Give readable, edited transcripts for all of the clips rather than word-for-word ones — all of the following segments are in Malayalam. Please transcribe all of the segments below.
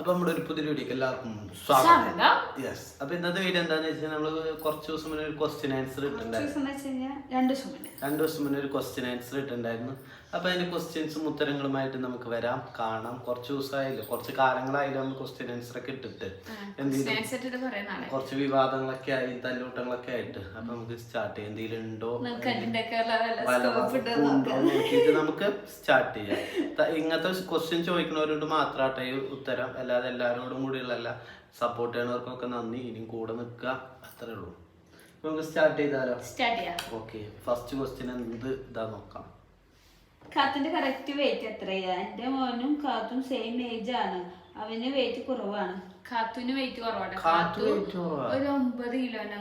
അപ്പൊ നമ്മുടെ ഒരു പുതിയ വീഡിയോക്ക് എല്ലാവർക്കും സ്വാഗതം. യെസ്, അപ്പൊ ഇന്നത്തെ വീഡിയോ എന്താന്ന് വെച്ചാൽ നമ്മള് കുറച്ച് ദിവസം മുന്നേ ഒരു ക്വസ്റ്റ്യൻ ആൻസർ ഇട്ടുണ്ടായിരുന്നു. 2 ദിവസം മുന്നേ ഒരു ക്വസ്റ്റ്യൻ ആൻസർ ഇട്ടുണ്ടായിരുന്നു. അപ്പൊ അതിന്റെ ക്വസ്റ്റ്യൻസും ഉത്തരങ്ങളുമായിട്ട് നമുക്ക് വരാം, കാണാം. കുറച്ച് ദിവസമായില്ല, കുറച്ച് കാലങ്ങളായാലും നമ്മൾ ക്വസ്റ്റ്യൻ ആൻസർ ഒക്കെ ഇട്ടിട്ട് എന്തെങ്കിലും കുറച്ച് വിവാദങ്ങളൊക്കെ ആയി, തല്ലൂട്ടങ്ങളൊക്കെ ആയിട്ട്. അപ്പൊ നമുക്ക് സ്റ്റാർട്ട് ചെയ്യാം. എന്തെങ്കിലും ഉണ്ടോ നോക്കിയിട്ട് നമുക്ക് സ്റ്റാർട്ട് ചെയ്യാം. ഇങ്ങനത്തെ ക്വസ്റ്റ്യൻ ചോദിക്കുന്നവരോട് മാത്രമാട്ടെ ഉത്തരം, അല്ലാതെ എല്ലാവരോടും കൂടിയുള്ള സപ്പോർട്ട് ചെയ്യണവർക്കൊക്കെ നന്ദി. ഇനിയും കൂടെ നിൽക്കുക, അത്രേ ഉള്ളൂ. നമുക്ക് സ്റ്റാർട്ട് ചെയ്താലോ? ഓക്കെ, ഫസ്റ്റ് ക്വസ്റ്റ്യൻ എന്ത് ഇതാ നോക്കാം. കാത്തിന്റെ കറക്റ്റ് വെയിറ്റ് എത്രയാ? എന്റെ മോനും കാത്തും സെയിം ഏജ് ആണ്. അവന് വെയിറ്റ് കുറവാണ്. കാത്തുവിന് വെയിറ്റ് കുറവാണ്. കാത്തു ഒരു 9 കിലോനോ.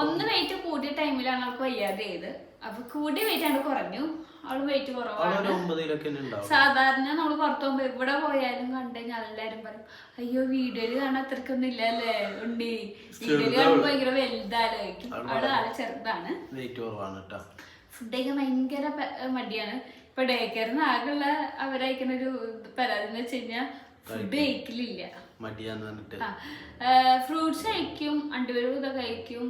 ഒന്ന് വെയിറ്റ് കൂടിയ ടൈമിലാണ് അവൾക്ക് വയ്യാതെ ചെയ്ത്. അപ്പൊ കൂടിയ വെയിറ്റ് ആണ് കുറഞ്ഞു. അവള് വെയിറ്റ് കുറവാണ്. സാധാരണ നമ്മള് പുറത്തു പോകുമ്പോ എവിടെ പോയാലും കണ്ടുകഴിഞ്ഞാൽ എല്ലാരും പറയും, അയ്യോ വീഡിയോയില് കാണാൻ അത്രക്കൊന്നും ഇല്ലല്ലേ ഉണ്ടി, വീഡിയോയില് കാണുമ്പോ ഭയങ്കര വലുതാലോചിക്കും. അവള് ആളെ ചെറുതാണ്. ഫുഡ് കഴിക്കാൻ ഭയങ്കര മടിയാണ്. ഇപ്പൊ ഡേ കെയറിന് ആകെയുള്ള അവരയക്കുന്ന ഒരു പരാതി എന്ന് വെച്ച് കഴിഞ്ഞാൽ ഫുഡ് കഴിക്കലില്ല. ഫ്രൂട്ട്സ് കഴിക്കും, അണ്ടിപരിപ്പ് ഇതൊക്കെ കഴിക്കും,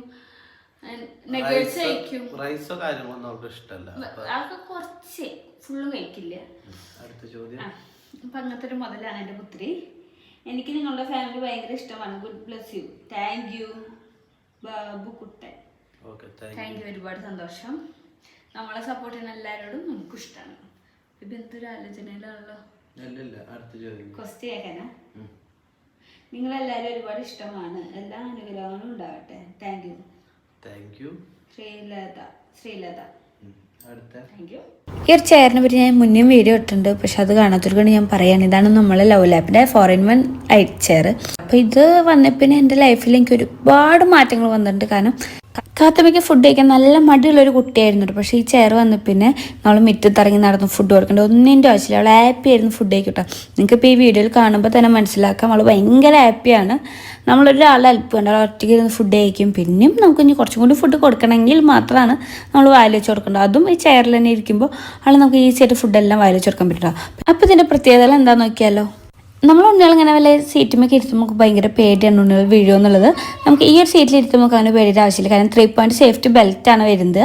നഗറ്റ്സ് കഴിക്കും. അതൊക്കെ കുറച്ച്, ഫുള്ളും കഴിക്കില്ല. അപ്പൊ അങ്ങനത്തെ ഒരു മുതലാണ് എന്റെ പുത്രി. എനിക്ക് നിങ്ങളുടെ ഫാമിലി ഭയങ്കര ഇഷ്ടമാണ്. Good bless you. Thank you Babu Kuttan. Thank you, ഒരുപാട് സന്തോഷം. നമ്മളെ സപ്പോർട്ട് ചെയ്യുന്ന എല്ലാവരോടും നമുക്ക് ഇഷ്ടമാണ്. ഇപ്പൊ എന്തൊരു ആലോചനയിലാണല്ലോ. ക്വസ്റ്റ്യൻ കേൾക്കാനാ? നിങ്ങളെല്ലാവരും ഒരുപാട് ഇഷ്ടമാണ്. എല്ലാ അനുഗ്രഹങ്ങളും ഉണ്ടാവട്ടെ. Thank you. ശ്രീലത. ഈ ഒരു ചെയറിനെ പറ്റി ഞാൻ മുന്നേ വീഡിയോ ഇട്ടിട്ടുണ്ട്, പക്ഷെ അത് കാണാത്തവർക്കാണ് ഞാൻ പറയാണ്. ഇതാണ് നമ്മളെ ലവ് ലാപ്പിൻ്റെ 4-in-1 ഐറ്റ് ചെയർ. അപ്പോൾ ഇത് വന്നപ്പിന്നെ എൻ്റെ ലൈഫിൽ എനിക്ക് ഒരുപാട് മാറ്റങ്ങൾ വന്നിട്ടുണ്ട്. കാരണം കാത്തമ്മയ്ക്ക് ഫുഡ് കഴിക്കാൻ നല്ല മടിയുള്ളൊരു കുട്ടിയായിരുന്നു. പക്ഷേ ഈ ചെയർ വന്ന പിന്നെ നമ്മൾ മുറ്റത്തിറങ്ങി നടന്ന് ഫുഡ് കൊടുക്കേണ്ട ഒന്നിൻ്റെ ആവശ്യമില്ല. അവൾ ഹാപ്പി ആയിരുന്നു ഫുഡ് കഴിക്കട്ടെ. നിങ്ങൾക്കിപ്പോൾ ഈ വീഡിയോയിൽ കാണുമ്പോൾ തന്നെ മനസ്സിലാക്കാം, അവൾ ഭയങ്കര ഹാപ്പിയാണ്. നമ്മളൊരാളെ ഹെൽപ്പ് വേണ്ട, അവൾ ഒറ്റയ്ക്ക് ഇരുന്ന് ഫുഡ് കഴിക്കും. പിന്നെയും നമുക്ക് ഇനി കുറച്ചും കൂടി ഫുഡ് കൊടുക്കണമെങ്കിൽ മാത്രമാണ് നമ്മൾ വായിൽ വെച്ച് കൊടുക്കേണ്ടത്. അതും ഈ ചെയറിൽ തന്നെ ഇരിക്കുമ്പോൾ അവൾ നമുക്ക് ഈസി ആയിട്ട് ഫുഡെല്ലാം വായിൽ വെച്ച് കൊടുക്കാൻ പറ്റില്ല. അപ്പോൾ ഇതിൻ്റെ പ്രത്യേകത എന്താണെന്ന് നോക്കിയാലോ. നമ്മൾ ഉണ്ണികൾ ഇങ്ങനെ വല്ല സീറ്റുമൊക്കെ ഇരുത്തുമ്പോൾ നമുക്ക് ഭയങ്കര പേടിയാണ് ഉണ്ണികൾ വീഴുമോ എന്നുള്ളത്. നമുക്ക് ഈ ഒരു സീറ്റിൽ ഇരുത്തുമ്പോൾ നമുക്ക് അങ്ങനെ പേടിയുടെ ആവശ്യമില്ല. കാരണം 3-point സേഫ്റ്റി ബെൽറ്റാണ് വരുന്നത്.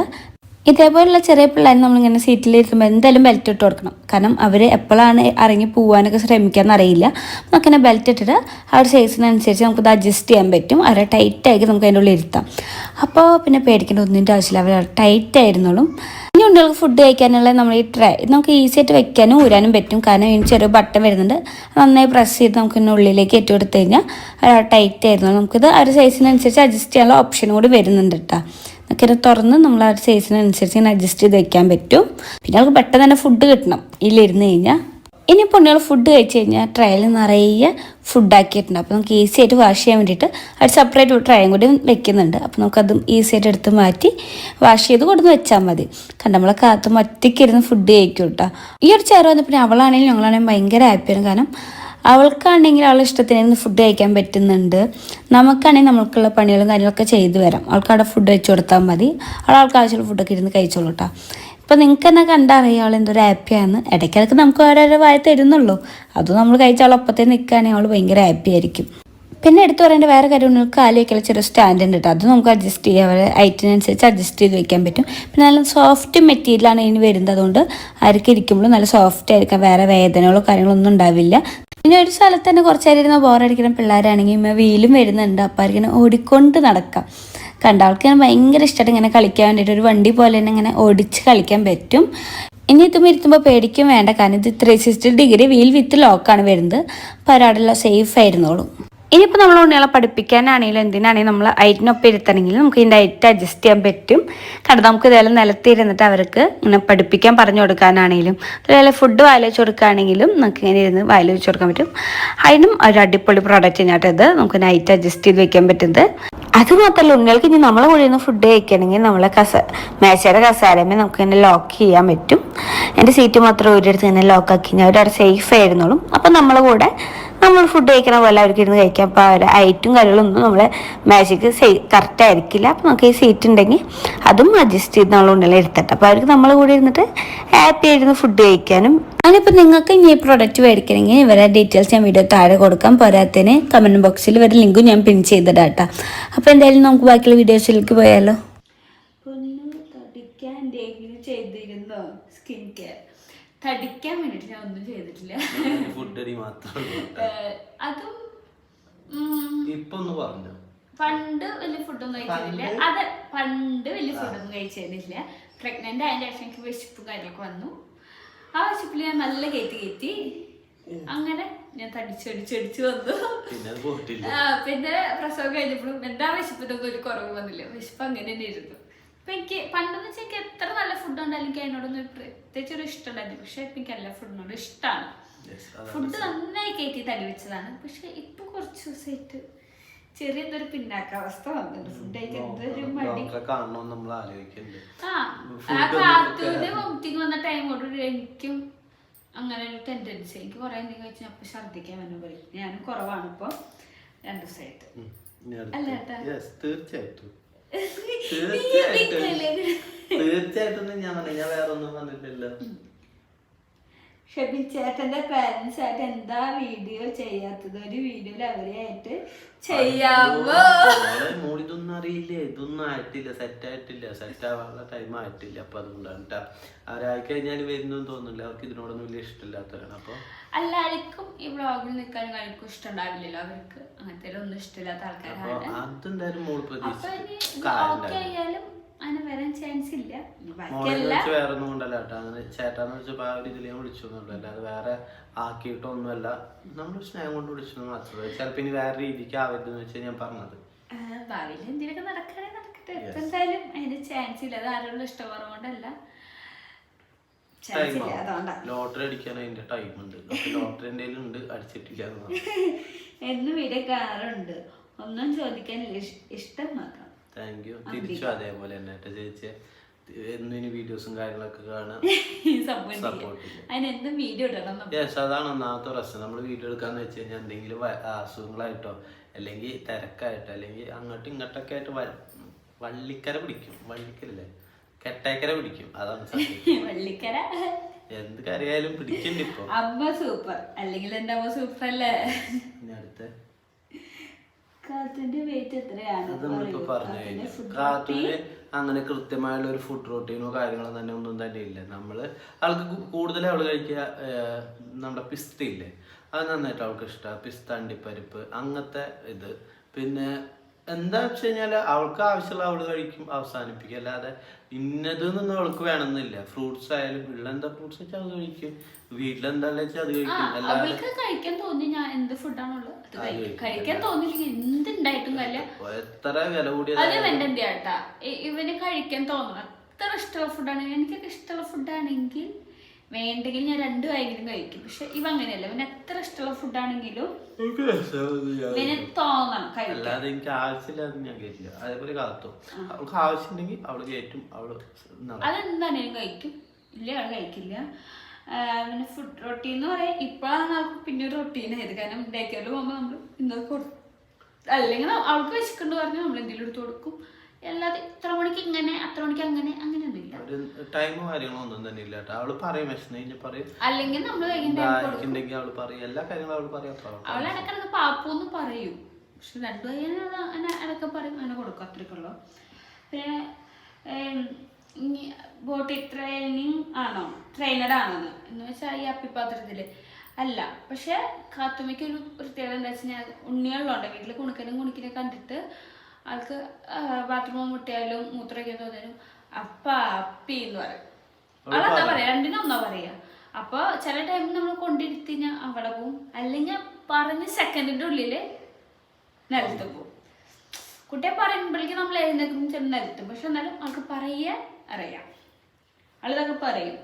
ഇതേപോലുള്ള ചെറിയ പിള്ളേർ നമ്മളിങ്ങനെ സീറ്റിൽ ഇരുത്തുമ്പോൾ എന്തായാലും ബെൽറ്റ് ഇട്ട് കൊടുക്കണം. കാരണം അവർ എപ്പോഴാണ് ഇറങ്ങി പോകാനൊക്കെ ശ്രമിക്കാമെന്ന് അറിയില്ല. നമുക്കിങ്ങനെ ബെൽറ്റ് ഇട്ടിട്ട് ആ ഒരു സൈസിനനുസരിച്ച് നമുക്കത് അഡ്ജസ്റ്റ് ചെയ്യാൻ പറ്റും. അവരെ ടൈറ്റാക്കി നമുക്ക് അതിൻ്റെ ഉള്ളിൽ ഇരുത്താം. അപ്പോൾ പിന്നെ പേടിക്കേണ്ട ഒന്നിൻ്റെ ആവശ്യമില്ല, അവർ ടൈറ്റ് ആയിരുന്നോളും. ഇനി ഉണ്ണികൾക്ക് ഫുഡ് കഴിക്കാനുള്ള നമ്മൾ ഈ ട്രേ നമുക്ക് ഈസി ആയിട്ട് വെക്കാനും ഊരാനും പറ്റും. കാരണം ഇതിന് ചെറിയ ബട്ടൺ വരുന്നുണ്ട്. നന്നായി പ്രസ് ചെയ്ത് നമുക്ക് ഇതിൻ്റെ ഉള്ളിലേക്ക് ഇട്ട് കൊടുത്തു കഴിഞ്ഞാൽ ടൈറ്റ് ആയിരുന്നോളും. നമുക്കിത് ആ ഒരു സൈസിനനുസരിച്ച് അഡ്ജസ്റ്റ് ചെയ്യാനുള്ള ഓപ്ഷൻ കൂടി വരുന്നുണ്ട് കേട്ടോ. നമുക്ക് ഇത് തുറന്ന് നമ്മൾ ആ ഒരു സൈസിനനുസരിച്ച് ഇങ്ങനെ അഡ്ജസ്റ്റ് ചെയ്ത് വെക്കാൻ പറ്റും. പിന്നെ നമുക്ക് പെട്ടെന്ന് തന്നെ ഫുഡ് കിട്ടണം ഇതിലിരുന്ന് കഴിഞ്ഞാൽ. ഇനി പൊണ്ണികൾ ഫുഡ് കഴിച്ച് കഴിഞ്ഞാൽ ട്രേയിൽ നിറയെ ഫുഡാക്കിയിട്ടുണ്ട്. അപ്പോൾ നമുക്ക് ഈസി ആയിട്ട് വാഷ് ചെയ്യാൻ വേണ്ടിയിട്ട് അത് സെപ്പറേറ്റ് ട്രേയും കൂടി വെക്കുന്നുണ്ട്. അപ്പോൾ നമുക്കതും ഈസി ആയിട്ട് എടുത്ത് മാറ്റി വാഷ് ചെയ്ത് കൊടുത്ത് വെച്ചാൽ മതി. കണ്ട നമ്മളെ കാത്തും ഒറ്റയ്ക്ക് ഇരുന്ന് ഫുഡ് കഴിക്കും കേട്ടോ. ഈ ഒരു ചെയർ വന്നപ്പോൾ അവളാണെങ്കിലും ഞങ്ങളാണെങ്കിലും ഭയങ്കര ഹാപ്പിയാണ്. കാരണം അവൾക്കാണെങ്കിൽ അവളുടെ ഇഷ്ടത്തിന് ഫുഡ് കഴിക്കാൻ പറ്റുന്നുണ്ട്. നമുക്കാണെങ്കിൽ നമ്മൾക്കുള്ള പണികളും കാര്യങ്ങളൊക്കെ ചെയ്തു വരാം. അവൾക്ക് അവിടെ ഫുഡ് വെച്ച് കൊടുത്താൽ മതി. അവൾക്ക് ആവശ്യമുള്ള ഫുഡൊക്കെ ഇരുന്ന് കഴിച്ചോളൂ കേട്ടോ. ഇപ്പം നിങ്ങൾക്ക് തന്നെ കണ്ടറിയാം അവൾ എന്തൊരു ഹാപ്പിയാണ്. ഇടയ്ക്കിടയ്ക്ക് നമുക്ക് ഓരോരോ വായ തരുന്നുള്ളൂ. അതും നമ്മൾ കഴിച്ച അവളൊപ്പത്തേ നിൽക്കുകയാണെങ്കിൽ അവൾ ഭയങ്കര ഹാപ്പി ആയിരിക്കും. പിന്നെ എടുത്ത് പറയേണ്ട വേറെ കാര്യം, നിങ്ങൾക്ക് കാല് വയ്ക്കാൻ ചെറിയ സ്റ്റാൻഡ് ഉണ്ട് കേട്ടോ. അത് നമുക്ക് അഡ്ജസ്റ്റ് ചെയ്യാം, അവരെ ഹൈറ്റിനനുസരിച്ച് അഡ്ജസ്റ്റ് ചെയ്ത് വെക്കാൻ പറ്റും. പിന്നെ നല്ല സോഫ്റ്റ് മെറ്റീരിയലാണ് ഇതിന് വരുന്നത്. അതുകൊണ്ട് ആർക്ക് ഇരിക്കുമ്പോഴും നല്ല സോഫ്റ്റ് ആയിരിക്കാം. വേറെ വേദനകളോ കാര്യങ്ങളൊന്നും ഉണ്ടാവില്ല. പിന്നെ ഒരു സ്ഥലത്ത് തന്നെ കുറച്ച് നേരം ഇരുന്ന് ബോറടിക്കുന്ന പിള്ളേരാണെങ്കിൽ വീലും വരുന്നുണ്ട്. അപ്പോൾ ആർക്കിങ്ങനെ ഓടിക്കൊണ്ട് നടക്കാം. കണ്ട ആൾക്ക് ഞാൻ ഭയങ്കര ഇഷ്ടമായിട്ട് ഇങ്ങനെ കളിക്കാൻ വേണ്ടിയിട്ട് ഒരു വണ്ടി പോലെ തന്നെ ഇങ്ങനെ ഓടിച്ച് കളിക്കാൻ പറ്റും. ഇനി ഇതുമ്പോൾ ഇരുത്തുമ്പോൾ പേടിക്കും വേണ്ട. കാരണം ഇത് 360 ഡിഗ്രി വീൽ വിത്ത് ലോക്കാണ് വരുന്നത്. അപ്പോൾ ഒരാടെല്ലാം സേഫ് ആയിരുന്നോളും. ഇനിയിപ്പോൾ നമ്മൾ ഉണ്ണികളെ പഠിപ്പിക്കാനാണെങ്കിലും എന്തിനാണെങ്കിലും നമ്മൾ ഹൈറ്റിനൊപ്പം ഇരുത്തണമെങ്കിൽ നമുക്ക് ഇതിൻ്റെ ഹൈറ്റ് അഡ്ജസ്റ്റ് ചെയ്യാൻ പറ്റും. കാരണം നമുക്ക് ഇതെല്ലാം നിലത്തിരുന്നിട്ട് അവർക്ക് ഇങ്ങനെ പഠിപ്പിക്കാൻ പറഞ്ഞു കൊടുക്കാനാണെങ്കിലും അതുപോലെ ഫുഡ് വായിൽ വെച്ച് കൊടുക്കുകയാണെങ്കിലും നമുക്ക് ഇങ്ങനെ ഇരുന്ന് വായിൽ വെച്ച് കൊടുക്കാൻ പറ്റും. അതിനും ഒരു അടിപൊളി പ്രോഡക്റ്റ് തന്നെയായിട്ട് ഇത് നമുക്ക് ഹൈറ്റ് അഡ്ജസ്റ്റ് ചെയ്ത് വെക്കാൻ പറ്റുന്നത്. അതുമാത്രമല്ല ഉണ്ണികൾക്ക് ഇനി നമ്മളെ കൂടെ നിന്ന് ഫുഡ് കഴിക്കണമെങ്കിൽ നമ്മളെ മേശയുടെ കസാരമേ നമുക്ക് ഇങ്ങനെ ലോക്ക് ചെയ്യാൻ പറ്റും. എൻ്റെ സീറ്റ് മാത്രം ഒരിടത്ത് ഇങ്ങനെ ലോക്കാക്കി കഴിഞ്ഞാൽ അവരവിടെ സേഫ് ആയിരുന്നോളും. അപ്പം നമ്മളെ കൂടെ നമ്മൾ ഫുഡ് കഴിക്കണ പോലെ അവർക്ക് ഇരുന്ന് കഴിക്കാം. അപ്പോൾ അവരുടെ ഐറ്റും കാര്യങ്ങളൊന്നും നമ്മളെ മാജിക്ക് കറക്റ്റ് ആയിരിക്കില്ല. അപ്പോൾ നമുക്ക് ഈ സീറ്റ് ഉണ്ടെങ്കിൽ അതും അഡ്ജസ്റ്റ് ചെയ്ത് നമ്മൾ ഉണ്ടെല്ലാം എടുത്തിട്ട് അപ്പോൾ അവർക്ക് നമ്മളെ കൂടെ ഇരുന്നിട്ട് ഹാപ്പി ആയിരുന്നു ഫുഡ് കഴിക്കാനും. അങ്ങനെയിപ്പോൾ നിങ്ങൾക്ക് ഇനി ഈ പ്രൊഡക്റ്റ് മേടിക്കണമെങ്കിൽ ഇവരെ ഡീറ്റെയിൽസ് ഞാൻ വീഡിയോ താഴെ കൊടുക്കാം. പോരാത്തതിന് കമൻറ്റ് ബോക്സിൽ ഇവരുടെ ലിങ്കും ഞാൻ പിൻ ചെയ്തിടാം. അപ്പോൾ എന്തായാലും നമുക്ക് ബാക്കിയുള്ള വീഡിയോസിലേക്ക് പോയാലോ. തടിക്കാൻ എന്തെങ്കിലും ചെയ്തിരുന്നോ? സ്കിൻ കെയർ തടിക്കാൻ വേണ്ടിട്ട് ഞാൻ ഒന്നും ചെയ്തിട്ടില്ല. ഫുഡ് മാത്രം അതും ഇപ്പൊ ഒന്ന് പറഞ്ഞു. പണ്ട് വലിയ ഫുഡൊന്നും കഴിച്ചിട്ടില്ല. അത് പണ്ട് വലിയ ഫുഡൊന്നും കഴിച്ചിരുന്നില്ല. പ്രഗ്നന്റ് ആയതിന്റെ ശേഷം എനിക്ക് വിശപ്പ് കാര്യമൊക്കെ വന്നു. ആ വിശപ്പിൽ ഞാൻ നല്ല കയറ്റി അങ്ങനെ ഞാൻ തടിച്ചടിച്ചടിച്ച് വന്നു. പിന്നെ പ്രസവം കഴിഞ്ഞപ്പോഴും എന്താ വിശപ്പിനൊന്നും ഒരു കുറവ് വന്നില്ല. വിശപ്പ് അങ്ങനെ തന്നെ ഇരുന്നു. അപ്പൊ എനിക്ക് പണ്ടെന്ന് വെച്ചാൽ എനിക്ക് എത്ര നല്ല ഫുഡ് ഉണ്ടായാലും എനിക്ക് അതിനോടൊന്നും പ്രത്യേകിച്ച് ഒരു ഇഷ്ടം ഉണ്ടായിരുന്നു. പക്ഷെ ഇപ്പൊ എനിക്ക് എല്ലാ ഫുഡിനോടും ഇഷ്ടമാണ്. ഫുഡ് നന്നായി കയറ്റി തടി വെച്ചതാണ്. പക്ഷെ ഇപ്പൊ കുറച്ച് ദിവസമായിട്ട് ചെറിയ എന്തൊരു പിന്നാക്കാവസ്ഥ വന്നിട്ടുണ്ട്. ഫുഡ് കഴിക്കാൻ എന്തൊരു മടി. കാത്തൂര് വോമിറ്റിങ് വന്ന ടൈമോട് എനിക്കും അങ്ങനെ ഒരു ടെൻഡൻസി. എനിക്ക് കുറെ എന്തെങ്കിലും കഴിച്ചാൽ അപ്പൊ ഛർദ്ദിക്കാൻ വന്നു പറയും. ഞാനും കുറവാണ് ഇപ്പൊ 2 ദിവസമായിട്ട്. അല്ല തീർച്ചയായിട്ടും ഞാൻ വേറെ ഒന്നും പറഞ്ഞിട്ടില്ല. ഷബിൻ ചേട്ടന്റെ പാരന്റ്സ് ആയിട്ട് എന്താ വീഡിയോ ചെയ്യാത്തത്? ഒരു വീഡിയോയിൽ അവരെയായിട്ട് ചെയ്യാമോ? ഇതൊന്നും അറിയില്ലേ, ഇതൊന്നും ആയിട്ടില്ല, സെറ്റ് ആവാനുള്ള ടൈം ആയിട്ടില്ല. അപ്പൊ അതുകൊണ്ടാണ് അവരായി കഴിഞ്ഞാൽ വരുന്നു തോന്നുന്നില്ല. അവർക്ക് ഇതിനോടൊന്നും വലിയ ഇഷ്ടമില്ലാത്തവരാണ്. അപ്പൊ എല്ലാവർക്കും ഈ വ്ളോഗിൽ നിൽക്കാനും കാര്യക്കും ഇഷ്ടം ഉണ്ടാവില്ലല്ലോ. അവർക്ക് അങ്ങനത്തെ ഒന്നും ഇഷ്ടമില്ലാത്ത ആൾക്കാരാണ്. അതെന്തായാലും മോള് പ്രതീക്ഷിച്ചു അങ്ങനെ വരാൻ ചാൻസ് ഇല്ല. വേറെ ഒന്നും കൊണ്ടല്ല കേട്ടോ. അങ്ങനെ ചേട്ടാന്ന് വെച്ചപ്പോ ആ ഒരു ഇതിൽ ഞാൻ വിളിച്ചൊന്നുമില്ല. അല്ലാതെ വേറെ ആക്കിയിട്ടൊന്നുമല്ല. നമ്മൾ സ്നേഹം കൊണ്ട് വിളിച്ചു മാത്രമേ. ചിലപ്പോ ഇനി വേറെ രീതിക്ക് ആവരുതെന്ന് വെച്ചാൽ ഞാൻ പറഞ്ഞത്. ഭാവിയിൽ എന്തെങ്കിലുമൊക്കെ നടക്കണേ നടക്കട്ടെ. എന്തായാലും അതിന് ചാൻസ് ഇല്ല. അത് ആരോടും ഇഷ്ടപ്പെടുകൊണ്ടല്ല, ലോട്ടറി അടിക്കാൻ അതിന്റെ ടൈം ഉണ്ട്. ലോട്ടറി എന്തെങ്കിലും ഉണ്ട്, അടിച്ചിട്ടില്ല എന്നും വീഡിയോ കാണാറുണ്ട്. ഒന്നും ചോദിക്കാനില്ല, ഇഷ്ടം മാത്രം. Thank you. തിരിച്ചു അതേപോലെ തന്നെ ചേച്ചി എന്നും വീഡിയോസും കാര്യങ്ങളൊക്കെ കാണാൻ സപ്പോർട്ട് ചെയ്യും. യെസ്, അതാണ് ഒന്നാമത്തെ പ്രശ്നം. നമ്മൾ വീഡിയോ എടുക്കാന്ന് വെച്ച് കഴിഞ്ഞാൽ എന്തെങ്കിലും അസുഖങ്ങളായിട്ടോ അല്ലെങ്കിൽ തിരക്കായിട്ടോ അല്ലെങ്കിൽ അങ്ങോട്ടും ഇങ്ങോട്ടൊക്കെ ആയിട്ട് വള്ളിക്കര പിടിക്കും. വള്ളിക്കരല്ലേ, കെട്ടേക്കര പിടിക്കും. അതാണ് വള്ളിക്കര. എന്ത് കറിയായാലും പിടിക്കണ്ട. ഇപ്പൊ അമ്മ സൂപ്പർ അല്ലെങ്കിൽ എന്റെ അമ്മ സൂപ്പർ അല്ലേ? അടുത്ത കാത്തുന്റെ വെയിറ്റ് എത്രയാണ്? നമ്മളിപ്പോ പറഞ്ഞു കഴിഞ്ഞു. കാത്തൂര് അങ്ങനെ കൃത്യമായുള്ള ഒരു ഫുഡ് റൂട്ടീനോ കാര്യങ്ങളോ തന്നെ ഒന്നും തന്നെ ഇല്ല. നമ്മള് ആൾക്ക് കൂടുതൽ അവള് കഴിക്കുക നമ്മുടെ പിസ്ത ഇല്ലേ, അത് നന്നായിട്ട് അവൾക്ക് ഇഷ്ടമാണ്. പിസ്ത, അണ്ടിപ്പരിപ്പ്, അങ്ങനത്തെ ഇത്. പിന്നെ എന്താ വെച്ച് കഴിഞ്ഞാല് അവൾക്ക് ആവശ്യമുള്ള അവള് കഴിക്കും, അവസാനിപ്പിക്കും. അല്ലാതെ ഇന്നതൊന്നും അവൾക്ക് വേണമെന്നില്ല. ഫ്രൂട്ട്സ് ആയാലും വീട്ടിലെന്താ ഫ്രൂട്ട്സ് വെച്ചാൽ അത് കഴിക്കും, വീട്ടിലെന്താ വെച്ചാൽ അത് കഴിക്കും. അവൾക്ക് കഴിക്കാൻ തോന്നി ഞാൻ എന്ത് ഫുഡാണുള്ളത് കഴിക്കാൻ തോന്നില്ലെങ്കിൽ എന്തുണ്ടായിട്ടും കാര്യമില്ല. എത്ര വില കൂടിയത് ഇവന് കഴിക്കാൻ തോന്നണം. എത്ര ഇഷ്ടമുള്ള ഫുഡാണെങ്കിൽ എനിക്കൊക്കെ ഇഷ്ടമുള്ള ഫുഡാണെങ്കിൽ വേണ്ടെങ്കിൽ ഞാൻ 2 വായെങ്കിലും കഴിക്കും. പക്ഷെ ഇവ അങ്ങനെയല്ല. ഇവന് എത്ര ഇഷ്ടമുള്ള ഫുഡാണെങ്കിലും ഇവന് തോന്നണം കഴിക്കാൻ. അല്ലാതെ എനിക്ക് ആവശ്യമില്ലാതെ ഞാൻ കഴിക്കില്ല. അതേപോലെ കാത്തു അവൾക്ക് ആവശ്യമുണ്ടെങ്കിൽ അവള് കയറ്റും. അതെന്താണേലും കഴിക്കും, ഇല്ല അവള് കഴിക്കില്ല. പിന്നെ ഫുഡ് റൊട്ടീൻ എന്ന് പറയാം. ഇപ്പോഴാണ് ആൾക്ക് പിന്നെ ഒരു റൊട്ടീൻ ആയത്. കാരണം ഡേ കെയറിൽ പോകുമ്പോൾ നമ്മൾ ഇന്നത് കൊടുക്കും, അല്ലെങ്കിൽ അവൾക്ക് വിശക്കുണ്ട് പറഞ്ഞാൽ നമ്മൾ എന്തെങ്കിലും എടുത്ത് കൊടുക്കും. അല്ലാതെ ഇത്ര മണിക്ക് ഇങ്ങനെ അത്ര മണിക്ക് അങ്ങനെ അങ്ങനെയൊന്നും ഇല്ല. ടൈമോ കാര്യങ്ങളോ ഒന്നും തന്നെ ഇല്ല. അവള് പറയും വിശന്ന് പറയും, അല്ലെങ്കിൽ നമ്മൾ അവള് പറയും, എല്ലാ കാര്യങ്ങളും അവള് പറയും. അവളെ ഇടക്കിടക്ക് പാപ്പൂന്ന് പറയും. പക്ഷെ 2 ഇടയ്ക്ക് പറയും, അങ്ങനെ കൊടുക്കും, അത്രയ്ക്കുള്ളൂ. പിന്നെ ബോട്ടി ട്രെയിനിങ് ആണോ, ട്രെയിനർ ആണോന്ന് എന്ന് വെച്ചാൽ ഈ അപ്പിപ്പാത്രത്തില് അല്ല. പക്ഷെ കാത്തുമ്മയ്ക്ക് ഒരു പ്രത്യേകത എന്താ വെച്ചാൽ ഉണ്ണികളുണ്ട് വീട്ടിൽ. കുണിക്കനെ കണ്ടിട്ട് ആൾക്ക് ബാത്റൂം മുട്ടിയാലും മൂത്രമൊക്കെ തോന്നാനും അപ്പി എന്ന് പറയും. അവളെന്താ പറയാ, 2 ഒന്നാ പറയാ. അപ്പൊ ചില ടൈമിൽ നമ്മൾ കൊണ്ടിരുത്തി ഞാൻ അവിടെ പോവും, അല്ലെങ്കിൽ പറഞ്ഞ സെക്കൻഡിന്റെ ഉള്ളില് നിലത്ത് പോവും. കുട്ടിയെ പറയുമ്പോഴേക്കും നമ്മൾ എഴുന്നേക്കും ചെന്ന് നിലത്തും. പക്ഷെ എന്നാലും ആൾക്ക് പറയാൻ അറിയാം, ആളിതൊക്കെ പറയും.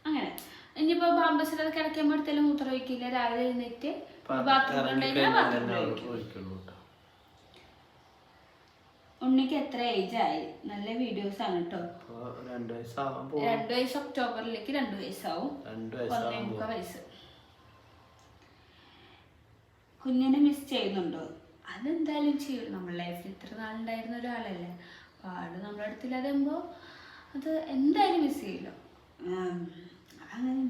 അങ്ങനെ ഇനിയിപ്പോ ബാമ്പസിലൊക്കെ കിടക്കുമ്പോൾ എടുത്താലും മൂത്രം ഒഴിക്കില്ല. രാവിലെ എഴുന്നേറ്റ് ബാത്റൂമിലുണ്ടെങ്കിൽ ബാത്റൂമിൽ ഒഴിക്കുള്ളൂ. ഉണ്ണിക്ക് എത്ര ഏജ് ആയി? നല്ല വീഡിയോസ് ആണ് കേട്ടോ. 2 വയസ്സ് ഒക്ടോബറിലേക്ക് 2 വയസ്സാവും. 1.5 വയസ്സ്. കുഞ്ഞിനെ മിസ് ചെയ്യുന്നുണ്ടോ? അതെന്തായാലും ചെയ്യും. നമ്മുടെ ലൈഫിൽ ഇത്ര നാളുണ്ടായിരുന്ന ഒരാളല്ലേ, അപ്പോൾ ആൾ നമ്മുടെ അടുത്തില്ലാതാകുമ്പോൾ അത് എന്തായാലും മിസ് ചെയ്യില്ല. അങ്ങനെ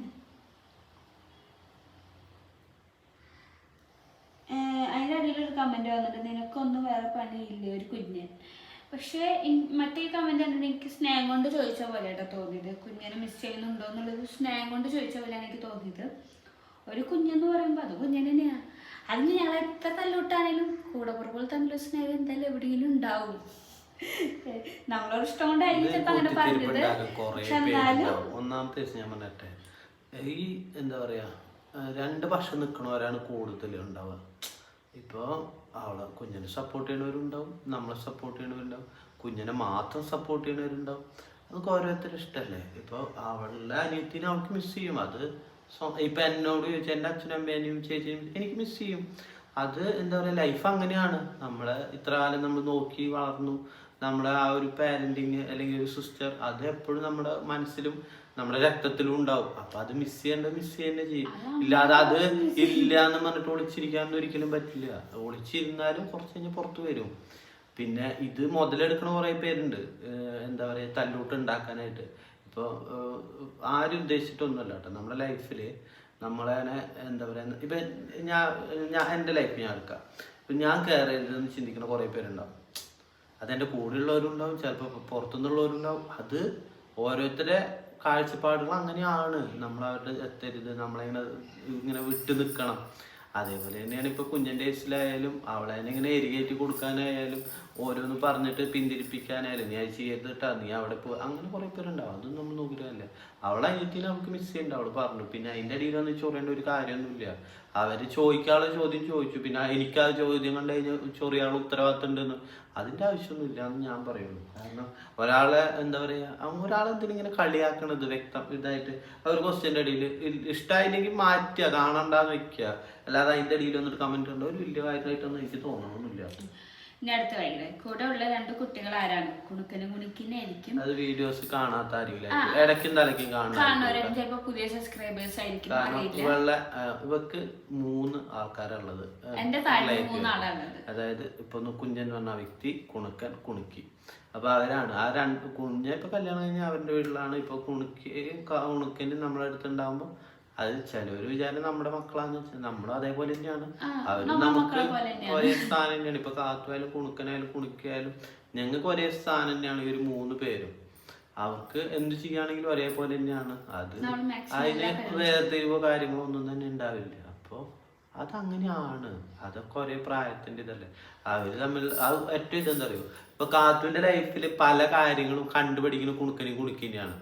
അതിൻ്റെ അടിയിലൊരു കമൻറ്റ് വന്നിട്ട്, നിനക്കൊന്നും വേറെ പണിയില്ലേ ഒരു കുഞ്ഞൻ. പക്ഷേ മറ്റേ കമൻറ്റ് കണ്ടിട്ട് എനിക്ക് സ്നേഹം കൊണ്ട് ചോദിച്ച പോലെയാട്ടോ തോന്നിയത്. കുഞ്ഞിനെ മിസ് ചെയ്യുന്നുണ്ടോ എന്നുള്ളത് സ്നേഹം കൊണ്ട് ചോദിച്ച പോലെയാണ് എനിക്ക് തോന്നിയത്. ഒരു കുഞ്ഞെന്ന് പറയുമ്പോൾ അത് കുഞ്ഞൻ തന്നെയാണ്. അതിന് ഞങ്ങൾ എത്ര തല്ലുവിട്ടാണെങ്കിലും കൂടെ പുറപ്പോൾ തമ്മിലുള്ള സ്നേഹം എന്തായാലും എവിടെയെങ്കിലും ഉണ്ടാവും. നമ്മളൊരു ഇഷ്ടം കൊണ്ടായിരിക്കും ചിലപ്പോൾ അങ്ങനെ പറഞ്ഞത്. പക്ഷെ എന്നാലും ഒന്നാമത്തെ ഞാൻ പറഞ്ഞെ, ഈ എന്താ പറയാ, രണ്ട് പക്ഷം നിൽക്കണവരാണ് കൂടുതൽ ഉണ്ടാവുക. ഇപ്പോൾ അവളെ കുഞ്ഞിനെ സപ്പോർട്ട് ചെയ്യണവരുണ്ടാവും, നമ്മളെ സപ്പോർട്ട് ചെയ്യണവരുണ്ടാവും, കുഞ്ഞിനെ മാത്രം സപ്പോർട്ട് ചെയ്യണവരുണ്ടാവും. അതൊക്കെ ഓരോരുത്തരും ഇഷ്ടമല്ലേ. ഇപ്പോൾ അവളുടെ അനിയത്തിനെ അവൾക്ക് മിസ് ചെയ്യും. അത് ഇപ്പം എന്നോട് ചോദിച്ചാൽ എൻ്റെ അച്ഛനും അമ്മേനെയും ചേച്ചിയും എനിക്ക് മിസ് ചെയ്യും. അത് എന്താ പറയുക, ലൈഫ് അങ്ങനെയാണ്. നമ്മളെ ഇത്ര കാലം നമ്മൾ നോക്കി വളർന്നു, നമ്മുടെ ആ ഒരു പാരൻറ്റിങ് അല്ലെങ്കിൽ ഒരു സിസ്റ്റർ, അത് എപ്പോഴും നമ്മുടെ മനസ്സിലും നമ്മുടെ രക്തത്തിലും ഉണ്ടാവും. അപ്പം അത് മിസ് ചെയ്യേണ്ട ചെയ്യും. ഇല്ലാതെ അത് ഇല്ല എന്ന് പറഞ്ഞിട്ട് ഒളിച്ചിരിക്കാനൊന്നും ഒരിക്കലും പറ്റില്ല. ഒളിച്ചിരുന്നാലും കുറച്ച് കഴിഞ്ഞ് പുറത്ത് വരും. പിന്നെ ഇത് മുതലെടുക്കണ കുറേ പേരുണ്ട്, എന്താ പറയുക, തല്ലൂട്ട് ഉണ്ടാക്കാനായിട്ട്. ഇപ്പോൾ ആരും ഉദ്ദേശിച്ചിട്ടൊന്നുമല്ല കേട്ടോ. നമ്മുടെ ലൈഫിൽ നമ്മളെ എന്താ പറയുക, ഇപ്പം ഞാൻ എൻ്റെ ലൈഫ് ഞാൻ എടുക്കാം. ഇപ്പം ഞാൻ കെയർ ചെയ്തതെന്ന് ചിന്തിക്കുന്ന കുറേ പേരുണ്ടാവും. അതെൻ്റെ കൂടെയുള്ളവരുണ്ടാവും, ചിലപ്പോൾ പുറത്തുനിന്നുള്ളവരുണ്ടാവും. അത് ഓരോരുത്തരെ കാഴ്ചപ്പാടുകൾ അങ്ങനെയാണ്. നമ്മളവരുടെ എത്തരുത്, ഇങ്ങനെ വിട്ടു നിൽക്കണം. അതേപോലെ തന്നെയാണ് ഇപ്പോൾ കുഞ്ഞിൻ്റെ കേസിലായാലും അവളെ ഇങ്ങനെ എരികേറ്റി കൊടുക്കാനായാലും ഓരോന്ന് പറഞ്ഞിട്ട് പിന്തിരിപ്പിക്കാനായാലും, നീ അത് ചെയ്തിട്ടാ, നീ അവിടെ പോയി, അങ്ങനെ കുറേ പേരുണ്ടാവും. അതൊന്നും നമ്മൾ നോക്കിയിട്ടല്ല. അവളെ അനിയത്തിനെ നമുക്ക് മിസ് ചെയ്യണ്ട, അവൾ പറഞ്ഞു. പിന്നെ അതിൻ്റെ അടിയിൽ വന്ന് ചൊറിയേണ്ട ഒരു കാര്യമൊന്നുമില്ല. അവർ ചോദിക്കാനുള്ള ചോദ്യം ചോദിച്ചു, പിന്നെ എനിക്കത് ചോദ്യം കണ്ടു കഴിഞ്ഞാൽ ചൊറിയാനുള്ള ഉത്തരവാദിത്തം ഉണ്ടെന്ന് അതിൻ്റെ ആവശ്യമൊന്നുമില്ല എന്ന് ഞാൻ പറയുള്ളൂ. കാരണം ഒരാളെ എന്താ പറയുക, ഒരാളെന്തിനും ഇങ്ങനെ കളിയാക്കണത് ഇതായിട്ട് ഒരു ക്വസ്റ്റ്യൻ്റെ അടിയിൽ ഇഷ്ടമായില്ലെങ്കിൽ മാറ്റുക, കാണണ്ടാന്ന് വെക്കുക. അല്ലാതെ അതിൻ്റെ അടിയിൽ വന്നിട്ട് കമൻറ്റ് ഉണ്ടോ ഒരു വലിയ കാര്യമായിട്ടൊന്നും എനിക്ക് തോന്നണമെന്നില്ല. ഇനി അടുത്ത വൈകിട്ട് കൂടെ ഉള്ള 2 കുട്ടികൾ ആരാണ്? കുണുക്കനും കുണിക്കിനായിരിക്കും. അത് വീഡിയോസ് കാണാത്ത ആരെങ്കിലും ഇടയ്ക്കും തലയ്ക്കും കാണുന്നവരും ചിലപ്പോ പുതിയ സബ്സ്ക്രൈബേഴ്സ് ആയിരിക്കും. ഇവക്ക് 3 ആൾക്കാരുള്ളത്. എന്റെ താഴെ 3 ആളാണുള്ളത്. അതായത് ഇപ്പൊ കുഞ്ഞൻ എന്ന് പറഞ്ഞ വ്യക്തി, കുണുക്കൻ, കുണുക്കി. അപ്പൊ അവരാണ് ആ 2. കുഞ്ഞ ഇപ്പൊ കല്യാണം കഴിഞ്ഞാൽ അവരുടെ വീട്ടിലാണ്. ഇപ്പൊ കുണുക്കന് നമ്മളെ അടുത്തുണ്ടാവുമ്പോ അത് ചിലവര് വിചാരം നമ്മുടെ മക്കളാന്ന് വെച്ചാൽ നമ്മളും അതേപോലെ തന്നെയാണ്. അവര് നമുക്ക് ഒരേ സ്ഥാനം തന്നെയാണ്. ഇപ്പൊ കാത്തുവായാലും കുണുക്കനായാലും കുണിക്കായാലും ഞങ്ങൾക്ക് ഒരേ സ്ഥാനം തന്നെയാണ്. ഈ ഒരു 3 പേരും അവർക്ക് എന്ത് ചെയ്യുകയാണെങ്കിലും ഒരേപോലെ തന്നെയാണ്. അത് അതിന് വേർതിരിവോ കാര്യങ്ങളോ ഒന്നും തന്നെ ഉണ്ടാവില്ല. അപ്പോൾ അതങ്ങനെയാണ്. അതൊക്കെ ഒരേ പ്രായത്തിന്റെ ഇതല്ലേ. അവര് തമ്മിൽ അത് ഏറ്റവും ഇതെന്താ അറിയോ, ഇപ്പൊ കാത്തുവിന്റെ ലൈഫിൽ പല കാര്യങ്ങളും കണ്ടുപിടിക്കുന്ന കുണുക്കനും കുണുക്കിനെയാണ്.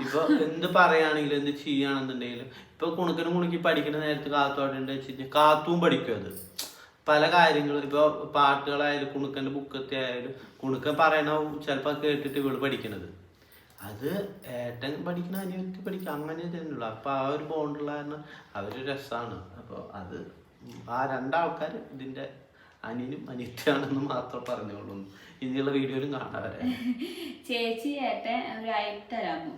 ഇപ്പൊ എന്ത് പറയുകയാണെങ്കിലും എന്ത് ചെയ്യുകയാണെന്നുണ്ടെങ്കിലും ഇപ്പൊ കുണുക്കനും കുണുക്കി പഠിക്കുന്ന നേരത്ത് കാത്തുവാടുണ്ട് വെച്ചിട്ട് കാത്തും പഠിക്കും. അത് പല കാര്യങ്ങളും ഇപ്പൊ പാട്ടുകളായാലും കുണുക്കന്റെ ബുക്കത്തെ ആയാലും കുണുക്കൻ പറയണ ചിലപ്പോൾ കേട്ടിട്ട് ഇവള് പഠിക്കണത്, അത് ഏട്ടൻ പഠിക്കണ അനിയത്തി പഠിക്കുക, അങ്ങനെ തന്നെയുള്ളു. അപ്പൊ ആ ഒരു ബോണ്ടുള്ള കാരണം അവര് രസമാണ്. അപ്പൊ അത് ആ 2 ആൾക്കാർ ഇതിന്റെ അനിയനും അനിയത്തിയാണെന്ന് മാത്രം പറഞ്ഞോളൂ. ഇനിയുള്ള വീഡിയോയിലും കാണാൻ ചേച്ചി ഏട്ടൻ തരാമോ?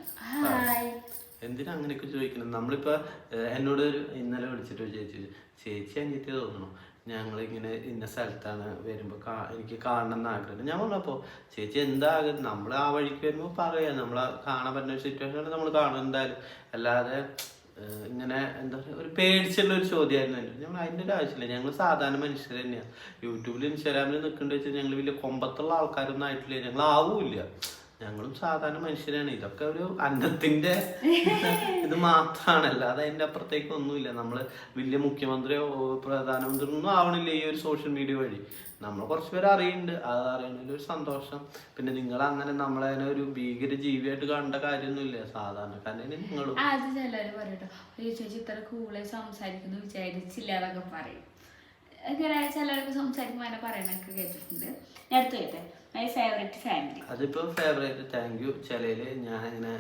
എന്തിനാ അങ്ങനെയൊക്കെ ചോദിക്കണം? നമ്മളിപ്പോ എന്നോട് ഇന്നലെ വിളിച്ചിട്ട് ചേച്ചി അനിയത്തി തോന്നണു, ഞങ്ങളിങ്ങനെ ഇന്ന സ്ഥലത്താണ് വരുമ്പോൾ എനിക്ക് കാണണം എന്ന് ആഗ്രഹം. ഞാൻ പറഞ്ഞപ്പോൾ ചേച്ചി എന്താകും, നമ്മൾ ആ വഴിക്ക് വരുമ്പോൾ പറയാം, നമ്മളെ കാണാൻ പറ്റുന്ന ഒരു സിറ്റുവേഷൻ നമ്മൾ കാണും എന്തായാലും. അല്ലാതെ ഇങ്ങനെ എന്താ പറയുക, ഒരു പേടിച്ചുള്ള ഒരു ചോദ്യമായിരുന്നു എൻ്റെ. ഞങ്ങൾ അതിൻ്റെ ഒരു ആവശ്യമില്ല. ഞങ്ങൾ സാധാരണ മനുഷ്യർ തന്നെയാണ്. യൂട്യൂബിൽ ഇൻസ്റ്റാഗ്രാമിൽ നിൽക്കേണ്ടത് വെച്ചാൽ ഞങ്ങൾ വലിയ കൊമ്പത്തുള്ള ആൾക്കാരൊന്നും ആയിട്ടില്ല, ഞങ്ങൾ ആവൂല്ല. ഞങ്ങളും സാധാരണ മനുഷ്യരാണ്. ഇതൊക്കെ ഒരു അന്നത്തിന്റെ ഇത് മാത്രമാണ്, അല്ലാതെ അതിന്റെ അപ്പുറത്തേക്ക് ഒന്നുമില്ല. നമ്മള് വലിയ മുഖ്യമന്ത്രിയോ പ്രധാനമന്ത്രിയോ ഒന്നും ആവണില്ല ഈ ഒരു സോഷ്യൽ മീഡിയ വഴി. നമ്മൾ കുറച്ച് പേര് അറിയുന്നുണ്ട്, അത് അറിയണതിൽ ഒരു സന്തോഷം. പിന്നെ നിങ്ങൾ അങ്ങനെ നമ്മളെ ഒരു ഭീകര ജീവിയായിട്ട് കണ്ട കാര്യമൊന്നുമില്ല, സാധാരണക്കാരനെ നിങ്ങളും. അത് ചിലര് പറയട്ടോ, ചേച്ചി ഇത്ര കൂളായി സംസാരിക്കുന്നു വിചാരിച്ചില്ല എന്നൊക്കെ പറയും. ഇങ്ങനെ ചിലർക്ക് സംസാരിക്കുമ്പോൾ അങ്ങനെ പറയണൊക്കെ കേട്ടിട്ടുണ്ട്. ഞാൻ അടുത്ത് കേട്ടെ മൈ ഫേവറേറ്റ് ഫാമിലി. അതിപ്പോ ഫേവറേറ്റ് താങ്ക് യു. ചിലയില് ഞാൻ ഇങ്ങനെ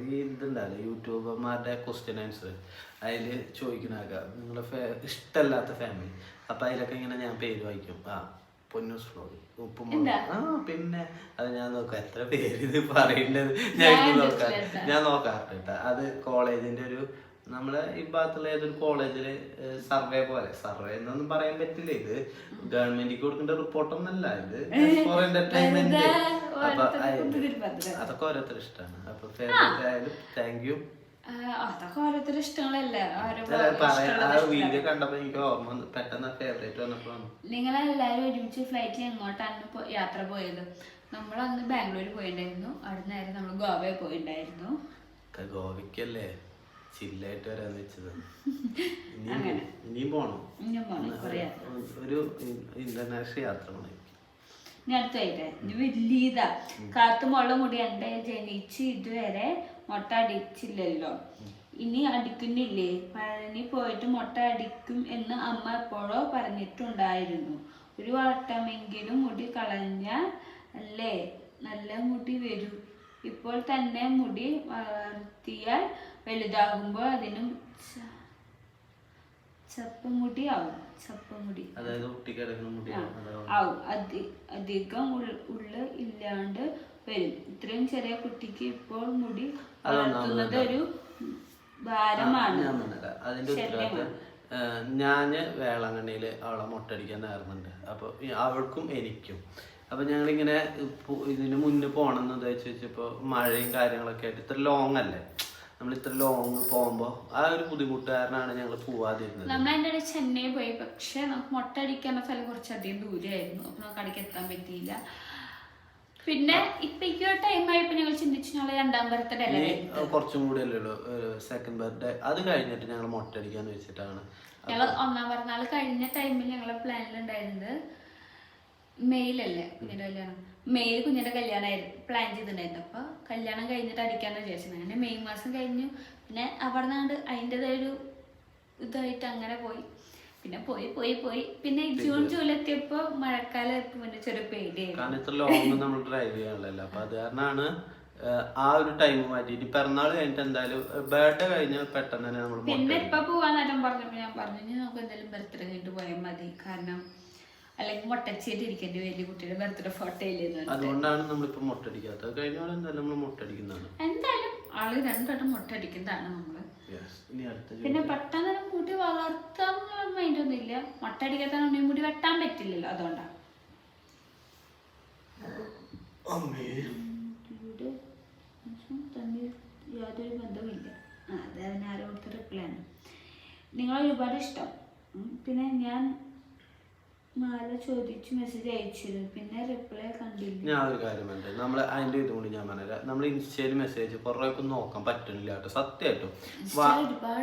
ഈ ഇതുണ്ടാവില്ല യൂട്യൂബർമാരുടെ ക്വസ്റ്റ്യൻ ആൻസർ, അതില് ചോദിക്കണൊക്കെ നിങ്ങളെ ഇഷ്ടമല്ലാത്ത ഫാമിലി. അപ്പൊ അതിലൊക്കെ ഇങ്ങനെ ഞാൻ പേര് വായിക്കും. പൊന്നൂസ് വ്ലോഗ്, ഉപ്പുമുളക്. പിന്നെ അത് ഞാൻ നോക്കാം എത്ര പേര് ഇത് പറയേണ്ടത് ഞാൻ നോക്കാറുണ്ട് കേട്ടോ. അത് കോളേജിന്റെ ഒരു നമ്മളെ ഈ ഭാഗത്തുള്ള ഏതൊരു കോളേജില് സർവേ പോലെ, സർവേ എന്നൊന്നും പറയാൻ പറ്റില്ല, ഇത് ഗവൺമെന്റിക്ക് കൊടുക്കേണ്ട റിപ്പോർട്ടൊന്നല്ല, ഇത് ഫോർ എന്റർടൈൻമെന്റ്. അപ്പൊ അതൊക്കെ ഓരോരുത്തർ ഇഷ്ടമാണ്. അപ്പൊ ഫേവറേറ്റ് ആയാലും താങ്ക് യു. അതൊക്കെ ഓരോരുത്തരുടെ ഇഷ്ടങ്ങളല്ലേ. വീഡിയോ കണ്ടപ്പോ എനിക്ക് ഓർമ്മ വന്നു, പെട്ടെന്ന് ഫേവറേറ്റ് വന്നപ്പോ. നിങ്ങളെല്ലാരും ഒരുമിച്ച് ഫ്ലൈറ്റിൽ എങ്ങോട്ടാണ് യാത്ര പോയത്? നമ്മളന്ന് ബാംഗ്ലൂർ പോയിണ്ടായിരുന്നു, അവിടെ നിന്നായിരുന്നു നമ്മൾ ഗോവയിൽ പോയിണ്ടായിരുന്നു. ഗോവയ്ക്കല്ലേ ചില്ലായിട്ട് വരാന്ന് വെച്ചത്. ഇനിയും പോണം, ഒരു ഇന്റർനാഷണൽ യാത്ര പോണം. ഇനി അടുത്തായിട്ട് ഇനി വലിയതാ, കാത്തുമുള്ള മുടി എന്റെ ജനിച്ച് ഇതുവരെ മുട്ട അടിച്ചില്ലല്ലോ, ഇനി അടിക്കുന്നില്ലേ? പഴനി പോയിട്ട് മുട്ട അടിക്കും എന്ന് അമ്മ എപ്പോഴോ പറഞ്ഞിട്ടുണ്ടായിരുന്നു. ഒരു വട്ടമെങ്കിലും മുടി കളഞ്ഞ അല്ലേ നല്ല മുടി വരൂ. ഇപ്പോൾ തന്നെ മുടി വളർത്തിയാൽ വലുതാകുമ്പോൾ അതിനും ചപ്പമുടി ആവും. ചപ്പമുടി ആവും. അധികം ഉള്ള ഇല്ലാണ്ട് വരും. ഇത്രയും ചെറിയ കുട്ടിക്ക് ഇപ്പോൾ മുടി വളർത്തുന്നത് ഒരു ഭാരമാണ്. ഞാന് വേളാങ്കണ്ണിയില് അവളെ മുട്ടടിക്കാൻ നേർന്നുണ്ട്. അപ്പൊ അവൾക്കും എനിക്കും അപ്പൊ ഞങ്ങളിങ്ങനെ ഇതിന് മുന്നേ പോകണമെന്ന് ഉദ്ദേശിച്ചപ്പോ മഴയും കാര്യങ്ങളൊക്കെ ആയിട്ട് ഇത്ര ലോങ് അല്ലേ, നമ്മൾ ഇത്ര ലോങ് പോകുമ്പോ ആ ഒരു ബുദ്ധിമുട്ട് കാരണമാണ് ഞങ്ങൾ പോവാതിരുന്നത്. നമ്മളതിൻ്റെ ചെന്നൈ പോയി, പക്ഷെ നമുക്ക് മുട്ട അടിക്കുന്ന സ്ഥലം കുറച്ചധികം ദൂരമായിരുന്നു, അപ്പൊ നമുക്ക് അടിക്ക് എത്താൻ പറ്റിയില്ല. പിന്നെ ഇപ്പൊ ഈ ഒരു ടൈം ആയപ്പോ ഞങ്ങൾ ചിന്തിച്ചു ഞങ്ങൾ 2ാം ബർത്ത്ഡേ അല്ലേ, കുറച്ചും കൂടി അല്ലേ ഉള്ളൂ, സെക്കൻഡ് ബർത്ത്ഡേ അത് കഴിഞ്ഞിട്ട് ഞങ്ങൾ മുട്ട അടിക്കാന്ന് വെച്ചിട്ടാണ്. ഞങ്ങൾ 1ാം പിറന്നാൾ കഴിഞ്ഞ ടൈമിൽ ഞങ്ങളെ പ്ലാനിലുണ്ടായിരുന്നത് മെയിലല്ലേ കുഞ്ഞിന്റെ കല്യാണം, മെയിൽ കുഞ്ഞിന്റെ കല്യാണമായിരുന്നു പ്ലാൻ ചെയ്തിട്ടുണ്ടായിരുന്നു. അപ്പൊ കല്യാണം കഴിഞ്ഞിട്ട് അടിക്കാന്ന് വിചാരിച്ചത്. അങ്ങനെ മെയ് മാസം കഴിഞ്ഞു. പിന്നെ അവിടെ നിന്നാണ്ട് അതിൻ്റെതായൊരു ഇതായിട്ട് അങ്ങനെ പോയി. പിന്നെ പോയി പിന്നെ ജൂൺ ജൂലൈ എത്തിയപ്പോ മഴക്കാലം പിന്നെ ചെറിയ പേടിയായിരുന്നു. കാരണം ഇത്ര ലോങ് നമ്മൾ ഡ്രൈവ് ചെയ്യാനുള്ളല്ലോ, അപ്പൊ അത് കാരണമാണ് ആ ഒരു ടൈം മാറ്റിയിട്ട് പിറന്നാൾ കഴിഞ്ഞിട്ട് എന്തായാലും ബർത്ത്ഡേ കഴിഞ്ഞാൽ പെട്ടെന്ന് തന്നെ നമ്മൾ. പിന്നെ ഇപ്പൊ പോവാൻ നേരം പറഞ്ഞപ്പോ ഞാൻ പറഞ്ഞു നമുക്ക് എന്തായാലും ബർത്ത്ഡേ കഴിഞ്ഞിട്ട് പോയാൽ മതി, കാരണം അല്ലെങ്കിൽ മുട്ടടിച്ചിട്ട് ഇരിക്കേണ്ടി വലിയ കുട്ടിയുടെ ബർത്ത്ഡേ ഫോട്ടോ ഇല്ലെന്ന്. അതുകൊണ്ടാണ് നമ്മളിപ്പോ മുട്ടടിക്കാത്തത്. കഴിഞ്ഞ പോലെ എന്തായാലും നമ്മൾ മുട്ടടിക്കുന്നതാണ്. എന്തായാലും ആള് 2 വട്ടം മുട്ടടിക്കുന്നതാണ് നമ്മള്. പിന്നെ പെട്ടെന്ന് മുടി വളർത്താന്നുള്ള മൈൻഡ് ഒന്നും ഇല്ല, മുട്ടടിക്കാത്ത മുടി വെട്ടാൻ പറ്റില്ലല്ലോ, അതുകൊണ്ടാണ്. യാതൊരു ബന്ധവുമില്ല. അത് അവനാരോ കൊടുത്ത റിപ്ലൈ ആണ്. നിങ്ങളെ ഒരുപാട് ഇഷ്ടം. പിന്നെ ഞാൻ മാല ചോദിച്ചു മെസ്സേജ് അയച്ചിരുന്നു, പിന്നെ റിപ്ലൈ കണ്ടില്ല. ഞാൻ ഒരു കാര്യം പറഞ്ഞത്, നമ്മൾ അതിന്റെ ഇതും കൂടി ഞാൻ പറഞ്ഞുതരാം. നമ്മൾ ഇൻസ്റ്റയിൽ മെസ്സേജ് കുറെ നോക്കാൻ പറ്റുന്നില്ല കേട്ടോ, സത്യമായിട്ടും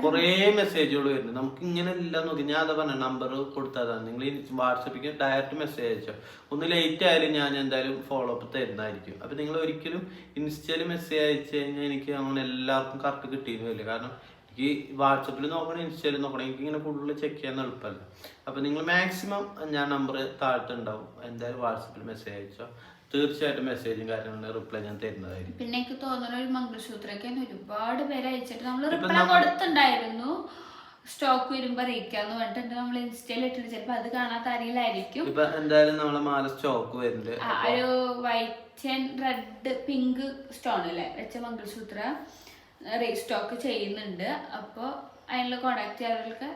കുറേ മെസ്സേജുകൾ വരുന്നു. നമുക്ക് ഇങ്ങനെ എല്ലാം നോക്കി ഞാൻ അതാ പറഞ്ഞ നമ്പർ കൊടുത്തതാണ്, നിങ്ങൾ വാട്സപ്പിക്ക് ഡയറക്റ്റ് മെസ്സേജ് അയച്ചോ. ഒന്ന് ലേറ്റ് ആയാലും ഞാൻ എന്തായാലും ഫോളോ അപ്പ് തരുന്നതായിരിക്കും. അപ്പൊ നിങ്ങൾ ഒരിക്കലും ഇൻസ്റ്റയിൽ മെസ്സേജ് അയച്ചു കഴിഞ്ഞാൽ എനിക്ക് അങ്ങനെ എല്ലാവർക്കും കറക്റ്റ് കിട്ടിയെന്ന് വരില്ല. കാരണം ഈ വാട്സപ്പിൽ നോക്കണം, ഇൻസ്റ്റയിൽ നോക്കണം, എനിക്ക് ഇങ്ങനെ ഫുള്ള് ചെക്ക് ചെയ്യാൻ എളുപ്പമല്ല. അപ്പൊ നിങ്ങൾ മാക്സിമം ഞാൻ നമ്പർ താഴ്ത്തുണ്ടാവും, എന്തായാലും വാട്സപ്പിൽ മെസ്സേജ് അയച്ചോ, തീർച്ചയായിട്ടും മെസ്സേജും കാര്യങ്ങളും റിപ്ലൈ ഞാൻ തരുന്നതായിരിക്കും. പിന്നെ എനിക്ക് തോന്നുന്ന ഒരു മംഗളസൂത്രൊക്കെ ഒരുപാട് പേര് അയച്ചിട്ട് നമ്മൾ റിപ്ലൈ കൊടുത്തിട്ടുണ്ടായിരുന്നു, സ്റ്റോക്ക് വരുമ്പോ അറിയിക്കാന്ന് പറഞ്ഞിട്ട് നമ്മൾ ഇൻസ്റ്റയിൽ ഇട്ടിട്ട് ചിലപ്പോ അത് കാണാത്ത ആരെങ്കിലായിരിക്കും. ഇപ്പൊ എന്തായാലും നമ്മളെ മാല സ്റ്റോക്ക് വരുന്നുണ്ട്. ഒരു white and red pink stone അല്ലേ വെച്ച മംഗളസൂത്ര റീസ്റ്റോക്ക് ചെയ്യുന്നുണ്ട്. അപ്പോൾ അതിനുള്ള കോൺടാക്ട് ചെയ്യാത്തവർക്ക്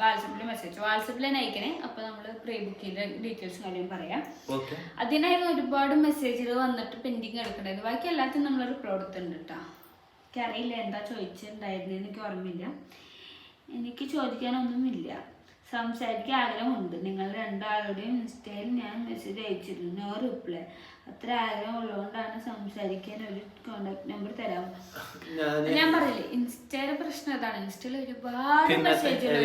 വാട്സപ്പിൽ വാട്സപ്പിൽ തന്നെ അയക്കണേ. അപ്പോൾ നമ്മൾ പ്രീ ബുക്കിൻ്റെ ഡീറ്റെയിൽസും കാര്യം പറയാം. അതിനായിരുന്നു ഒരുപാട് മെസ്സേജുകൾ വന്നിട്ട് പെൻഡിങ് എടുക്കണ്ടായിരുന്നു. ബാക്കി എല്ലാത്തിനും നമ്മൾ റിപ്ലൈ കൊടുത്തിട്ടുണ്ട് കേട്ടോ. എനിക്കറിയില്ല എന്താ ചോദിച്ചിട്ടുണ്ടായിരുന്നു, എനിക്ക് ഓർമ്മയില്ല. എനിക്ക് ചോദിക്കാനൊന്നുമില്ല, സംസാരിക്കാൻ ആഗ്രഹമുണ്ട്. നിങ്ങൾ 2ആളുടെയും ഇൻസ്റ്റയിൽ ഞാൻ മെസ്സേജ് അയച്ചിരുന്നു, നോ റിപ്ലൈ. അത്ര ആഗ്രഹം ഉള്ളതുകൊണ്ടാണ് സംസാരിക്കാൻ ഒരു കോണ്ടാക്ട് നമ്പർ തരാമോ? ഞാൻ പറയില്ലേ ഇൻസ്റ്റയിലെ പ്രശ്നം അതാണ്. ഇൻസ്റ്റയിൽ ഒരുപാട് മെസ്സേജുകൾ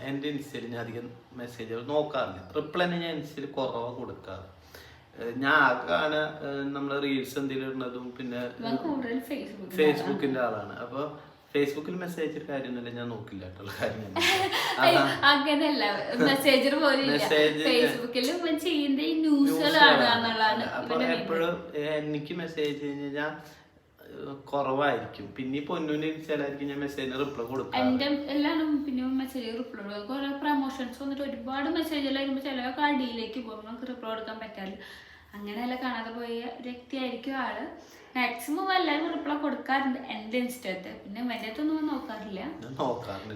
എന്റെ ഇൻസ്റ്റയിൽ ഞാൻ അധികം മെസ്സേജുകൾ നോക്കാറില്ല, റിപ്ലൈ ഞാൻ ഇൻസ്റ്റയിൽ കുറവാ കൊടുക്കാറ്. ഞാൻ ആകെ നമ്മള് റീൽസ് എന്തെങ്കിലും ഇടുന്നതും പിന്നെ ഫേസ്ബുക്കിന്റെ ആളാണ്. അപ്പൊ ഫേസ്ബുക്കിൽ മെസ്സേജ് കാര്യമൊന്നുമില്ല, ഞാൻ നോക്കില്ല കേട്ടുള്ള കാര്യം. അങ്ങനെയല്ല, മെസ്സേജർ പോലും ഫേസ്ബുക്കിൽ ചെയ്യുന്ന ന്യൂസുകളാണ്. അപ്പൊ എപ്പോഴും എനിക്ക് മെസ്സേജ് കഴിഞ്ഞാൽ കുറവായിരിക്കും. പിന്നെ പൊന്നൂന് ചിലർക്ക് ഞാൻ മെസ്സേജിന് റിപ്ലൈ കൊടുക്കാം. എന്റെ എല്ലാവരും പിന്നെ മെസ്സേജ് റിപ്ലൈ കൊടുക്കും. കുറെ പ്രൊമോഷൻസ് വന്നിട്ട് ഒരുപാട് മെസ്സേജുകൾ വരുമ്പോൾ ചിലവൊക്കെ അടിയിലേക്ക് പോകും, നമുക്ക് റിപ്ലൈ കൊടുക്കാൻ പറ്റാറില്ല. അങ്ങനെയല്ല കാണാതെ പോയ ഒരു വ്യക്തിയായിരിക്കും ആള്. മാക്സിമം എല്ലാവരും റിപ്ലൈ കൊടുക്കാറുണ്ട് എൻ്റെ ഇൻസ്റ്റത്ത്. പിന്നെ എൻ്റെ അടുത്തൊന്നും നോക്കാറില്ല,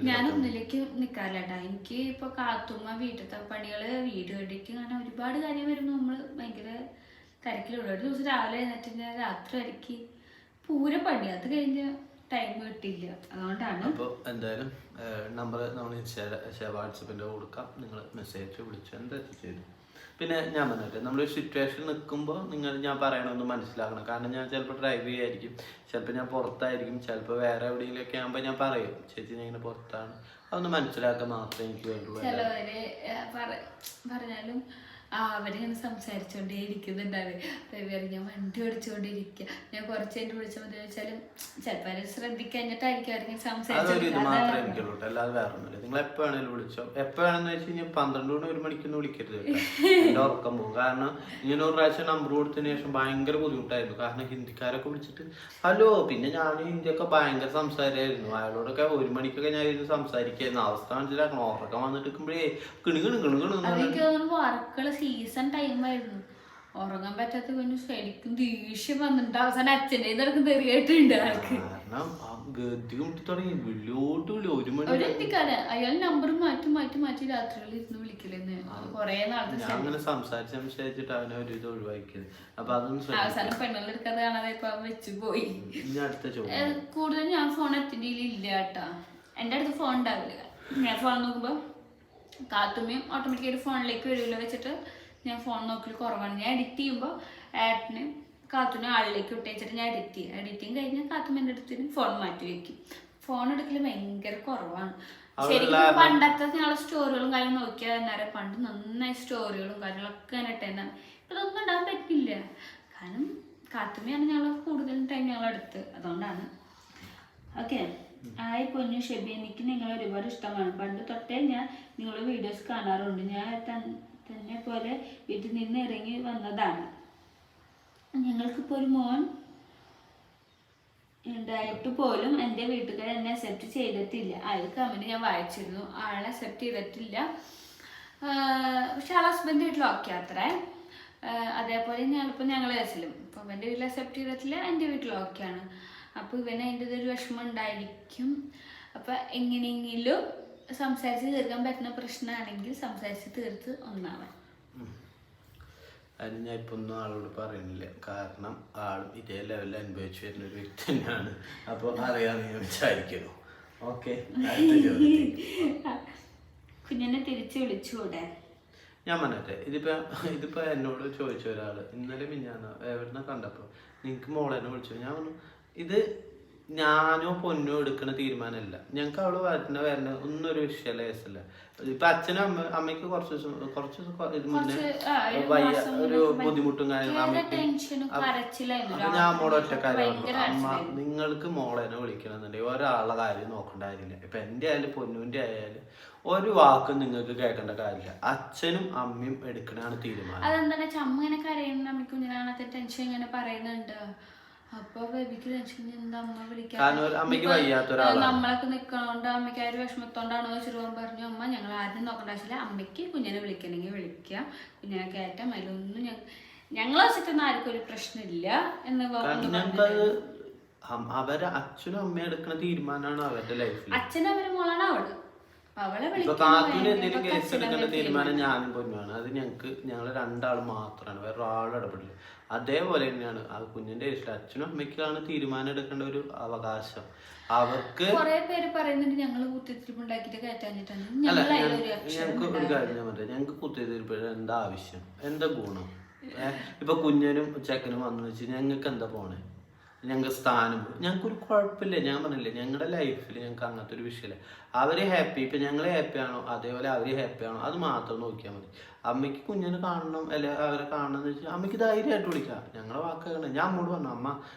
ഞാൻ ഒന്നിലേക്ക് നിൽക്കാറില്ല കേട്ടോ. എനിക്ക് ഇപ്പോൾ കാത്തുമ്മ വീട്ടിലത്തെ പണികള് വീഡിയോ എഡിറ്റിങ് അങ്ങനെ ഒരുപാട് കാര്യം വരുമ്പോൾ നമ്മൾ ഭയങ്കര തിരക്കിലുള്ള. ഒരു ദിവസം രാവിലെ എഴുന്നേറ്റ് ഞാൻ രാത്രി വരയ്ക്ക് പൂര പണി, അത് കഴിഞ്ഞ് ടൈം കിട്ടില്ല. അതുകൊണ്ടാണ്. അപ്പോൾ എന്തായാലും നമ്പർ നമ്മൾ വാട്സപ്പിൻ്റെ കൊടുക്കാം, നിങ്ങൾ മെസ്സേജ് വിളിച്ചു എന്താ ചെയ്തു. പിന്നെ ഞാൻ പറഞ്ഞിട്ട് നമ്മളൊരു സിറ്റുവേഷൻ നിൽക്കുമ്പോൾ ഞാൻ പറയണമെന്ന് മനസ്സിലാക്കണം. കാരണം ഞാൻ ചിലപ്പോൾ ഡ്രൈവ് ചെയ്യായിരിക്കും, ചിലപ്പോൾ ഞാൻ പുറത്തായിരിക്കും, ചിലപ്പോൾ വേറെ എവിടെയെങ്കിലുമൊക്കെ ആകുമ്പോൾ ഞാൻ പറയും ചേച്ചി ഞാൻ ഇങ്ങനെ പുറത്താണ്, അതൊന്ന് മനസ്സിലാക്കാൻ മാത്രമേ എനിക്ക് വേണ്ടൂ. ചിലവര് പറഞ്ഞാലും അവരിങ്ങനെ സംസാരിച്ചോണ്ടേ ഇരിക്കുന്നുണ്ടാവും. ഞാൻ വണ്ടി ഓടിച്ചുകൊണ്ടിരിക്കുക, ഞാൻ കുറച്ച് കഴിഞ്ഞ് വിളിച്ചാൽ മതി ചോദിച്ചാലും ചിലപ്പോൾ അവർ ശ്രദ്ധിക്കഴിഞ്ഞിട്ടായിരിക്കും അവരിങ്ങനെ ഇത് മാത്രമേ എനിക്കുള്ളൂ, അല്ലാതെ വേറെ ഒന്നുമില്ല. നിങ്ങൾ എപ്പോൾ വേണേലും വിളിച്ചോ. എപ്പോൾ വേണമെന്ന് വെച്ച് കഴിഞ്ഞാൽ 12 മണി 1 മണിക്കൊന്നും വിളിക്കരുത് കേട്ടോ, എൻ്റെ ഉറക്കം പോകും. കാരണം ഇങ്ങനെ ഒരു പ്രാവശ്യം നമ്പർ കൊടുത്തതിന് ശേഷം ഭയങ്കര ബുദ്ധിമുട്ടായിരുന്നു. കാരണം ഹിന്ദിക്കാരൊക്കെ വിളിച്ചിട്ട് ഹലോ, പിന്നെ ഞാൻ ഹിന്ദിയൊക്കെ ഭയങ്കര സംസാരമായിരുന്നു. അയാളോടൊക്കെ 1 മണിക്കൊക്കെ ഞാൻ ഇരുന്ന് സംസാരിക്കായിരുന്നു. അവസ്ഥ മനസ്സിലാക്കണം. ഉറക്കം വന്നിട്ടിരിക്കുമ്പോഴേ വർക്കുകൾ സീസൺ ടൈമായിരുന്നു, ഉറങ്ങാൻ പറ്റാത്ത പിന്നെ ശരിക്കും ദേഷ്യം വന്നിട്ട് അവസാനം അച്ഛൻ്റെ ഇതൊക്കെ തെറിയായിട്ടുണ്ട് ആൾക്ക്. അയാൾ നമ്പർ മാറ്റി മാറ്റി മാറ്റി രാത്രികളിൽ ഇരുന്ന് വിളിക്കലെന്ന് കൊറേ നാളത്തെ സംസാരിച്ചിട്ട് അവനെ ഒരു ഇത് ഒഴിവാക്കിയത്. അപ്പൊ അതൊന്നും അവസാനം പെണ്ണുകളെടുക്കാതെ കാണാതെ ഇപ്പൊ വെച്ചു പോയി. കൂടുതൽ ഞാൻ ഫോൺ എത്തിന്റെ ഇല്ല കേട്ടാ, എൻ്റെ അടുത്ത് ഫോൺ ഉണ്ടാവില്ല. ഞാൻ ഫോൺ നോക്കുമ്പോ കാത്തുമ്മയും ഓട്ടോമാറ്റിക്കായിട്ട് ഫോണിലേക്ക് വരുമല്ലോ വെച്ചിട്ട് ഞാൻ ഫോൺ നോക്കൽ കുറവാണ്. ഞാൻ എഡിറ്റ് ചെയ്യുമ്പോൾ ഏട്ടന് കാത്തുനെ ആളിലേക്ക് വിട്ടേച്ചിട്ട് ഞാൻ എഡിറ്റ് ചെയ്യും. എഡിറ്റിങ് കഴിഞ്ഞാൽ കാത്തുമ്മ എൻ്റെ അടുത്തിന് ഫോൺ മാറ്റി വെക്കും. ഫോൺ എടുക്കൽ ഭയങ്കര കുറവാണ്. ശരിക്കും പണ്ടത്തെ ഞങ്ങളെ സ്റ്റോറികളും കാര്യങ്ങളും നോക്കിയാൽ എന്നാലും പണ്ട് നന്നായി സ്റ്റോറികളും കാര്യങ്ങളൊക്കെ ഞാൻ ഇട്ടേന്നാണ്. ഇതൊന്നും ഇടാൻ പറ്റില്ല, കാരണം കാത്തുമ്മയാണ് ഞങ്ങൾ കൂടുതൽ ടൈം ഞങ്ങളെടുത്ത്. അതുകൊണ്ടാണ്. ഓക്കെ. ആയി പൊന്നു ഷെബി, എനിക്ക് നിങ്ങളെ ഒരുപാട് ഇഷ്ടമാണ്. പണ്ട് തൊട്ടേ ഞാൻ നിങ്ങളുടെ വീഡിയോസ് കാണാറുണ്ട്. ഞാൻ തന്നെ പോലെ വീട്ടിൽ നിന്ന് ഇറങ്ങി വന്നതാണ്. ഞങ്ങൾക്കിപ്പോൾ ഒരു മോൻ ഉണ്ടായിട്ട് പോലും എൻ്റെ വീട്ടുകാർ എന്നെ അക്സെപ്റ്റ് ചെയ്തിട്ടില്ല. അയാൾ കമൻറ്റ് ഞാൻ വായിച്ചിരുന്നു, ആളെ അക്സെപ്റ്റ് ചെയ്തിട്ടില്ല. പക്ഷെ ആളെ ഹസ്ബൻഡ് വീട്ടിൽ ഓക്കെ അത്രേ. അതേപോലെ ഞാനിപ്പോൾ ഞങ്ങൾ കേസിലും ഇപ്പം എൻ്റെ വീട്ടിൽ അക്സെപ്റ്റ് ചെയ്തിട്ടില്ല, എൻ്റെ വീട്ടിൽ ഓക്കെയാണ്. അപ്പോൾ ഇവന് അതിൻ്റെ ഒരു വിഷമം ഉണ്ടായിരിക്കും. അപ്പം എങ്ങനെയെങ്കിലും സംസാരിച്ച് തീർക്കാൻ പറ്റുന്ന പ്രശ്നമാണെങ്കിൽ സംസാരിച്ച് തീർത്ത് ഒന്നാവാൻ. അതിന് ഞാൻ ഇപ്പം ഒന്നും ആളോട് പറയുന്നില്ല, കാരണം ആളും ഇതേ ലെവലിൽ അനുഭവിച്ചു വരുന്ന ഒരു വ്യക്തി തന്നെയാണ്. അപ്പോൾ അറിയാമെന്ന് ഞാൻ വിചാരിക്കുന്നു. ഓക്കെ. കുഞ്ഞിനെ തിരിച്ച് വിളിച്ചുകൂടെ? ഞാൻ പറഞ്ഞേ, ഇതിപ്പോ എന്നോട് ചോദിച്ച ഒരാൾ ഇന്നലെ മിഞ്ഞാന്നോ എവിടുന്ന കണ്ടപ്പോൾ നിങ്ങൾക്ക് മോളെന്നെ വിളിച്ചു. ഞാൻ പറഞ്ഞു ഇത് ഞാനോ പൊന്നോ എടുക്കുന്ന തീരുമാനമല്ല. ഞങ്ങൾക്ക് അവള് വരണ ഒന്നും ഒരു വിഷയമല്ല, കേസല്ല. ഇപ്പൊ അച്ഛനും അമ്മയ്ക്ക് കുറച്ച് ഇത് മുന്നേ ഒരു ബുദ്ധിമുട്ടും കാര്യങ്ങളും. അപ്പൊ ഞാൻ മോളെ ഒറ്റ കാര്യം അമ്മ, നിങ്ങൾക്ക് മോളെന്നെ വിളിക്കണമെന്നുണ്ടെങ്കിൽ ഒരാളുടെ കാര്യം നോക്കേണ്ട കാര്യമില്ല. ഇപ്പൊ എൻ്റെ ആയാലും പൊന്നുവിന്റെ ആയാലും ഒരു വാക്കും നിങ്ങൾക്ക് കേൾക്കേണ്ട കാര്യമില്ല. അച്ഛനും അമ്മയും എടുക്കണാണ് തീരുമാനം. അതെന്താ അമ്മ ഇങ്ങനെ കരയുന്ന അമ്മയ്ക്ക് കുഞ്ഞിനാണത്തെ ടെൻഷൻ ഇങ്ങനെ പറയുന്നുണ്ട്. അപ്പൊ ബേബിക്ക് ടെൻഷൻ എന്താ അമ്മ വിളിക്കാൻ നമ്മളൊക്കെ നിക്കണോണ്ട് അമ്മയ്ക്ക് ആ ഒരു വിഷമത്തോണ്ടാണോ ചെറുപ്പം പറഞ്ഞു. അമ്മ ഞങ്ങൾ ആരും നോക്കേണ്ട ആവശ്യമില്ല, അമ്മയ്ക്ക് കുഞ്ഞിനെ വിളിക്കണമെങ്കിൽ വിളിക്കാം, കുഞ്ഞിനെ കയറ്റാം, അതിലൊന്നും ഞങ്ങളെ വെച്ചിട്ടൊന്നും ആർക്കും ഒരു പ്രശ്നമില്ല എന്ന് അവരെ അച്ഛനും അമ്മയും എടുക്കുന്ന തീരുമാനമാണ് അവരുടെ ലൈഫിൽ. അച്ഛനും അവരുടെ മോളാണ് അവള്. കാത്തുവിന് എന്തെങ്കിലും കേസ് എടുക്കേണ്ട തീരുമാനം ഞാനും പൊന്നുമാണ്. അത് ഞങ്ങൾ രണ്ടാൾ മാത്രമാണ്, വേറെ ഒരാളും ഇടപെടില്ല. അതേപോലെ തന്നെയാണ് ആ കുഞ്ഞിന്റെ കേസിൽ അച്ഛനും അമ്മയ്ക്കാണ് തീരുമാനം എടുക്കേണ്ട ഒരു അവകാശം. അവർക്ക് കുറെ പേര് പറയുന്നുണ്ട് ഞങ്ങള് കുത്തിത്തിരിപ്പുണ്ടാക്കിട്ട് കയറ്റാഞ്ഞിട്ടാണ്. ഞങ്ങൾക്ക് ഒരു കാര്യം ഞാൻ പറയാം, ഞങ്ങൾക്ക് കുത്തിത്തിരിപ്പ് എന്താ ആവശ്യം, എന്താ ഗുണം? ഇപ്പൊ കുഞ്ഞനും ചെക്കനും വന്നു വെച്ച് ഞങ്ങൾക്ക് എന്താ പോണേ? ഞങ്ങൾക്ക് സ്ഥാനം ഞങ്ങൾക്കൊരു കുഴപ്പമില്ല. ഞാൻ പറഞ്ഞില്ലേ, ഞങ്ങളുടെ ലൈഫിൽ ഞങ്ങൾക്ക് അങ്ങനത്തെ ഒരു വിഷയമില്ല. അവര് ഹാപ്പി, ഇപ്പൊ ഞങ്ങൾ ഹാപ്പി ആണോ അതേപോലെ അവര് ഹാപ്പി ആണോ അത് മാത്രം നോക്കിയാൽ മതി. അമ്മയ്ക്ക് കുഞ്ഞിനെ കാണണം അല്ലെ അവരെ കാണണം എന്ന് വെച്ചാൽ അമ്മയ്ക്ക് ധൈര്യമായിട്ട് വിളിക്കാം. ഞങ്ങളെ വാക്കാണ്. ഞാൻ അമ്മോട് പറഞ്ഞു, അമ്മ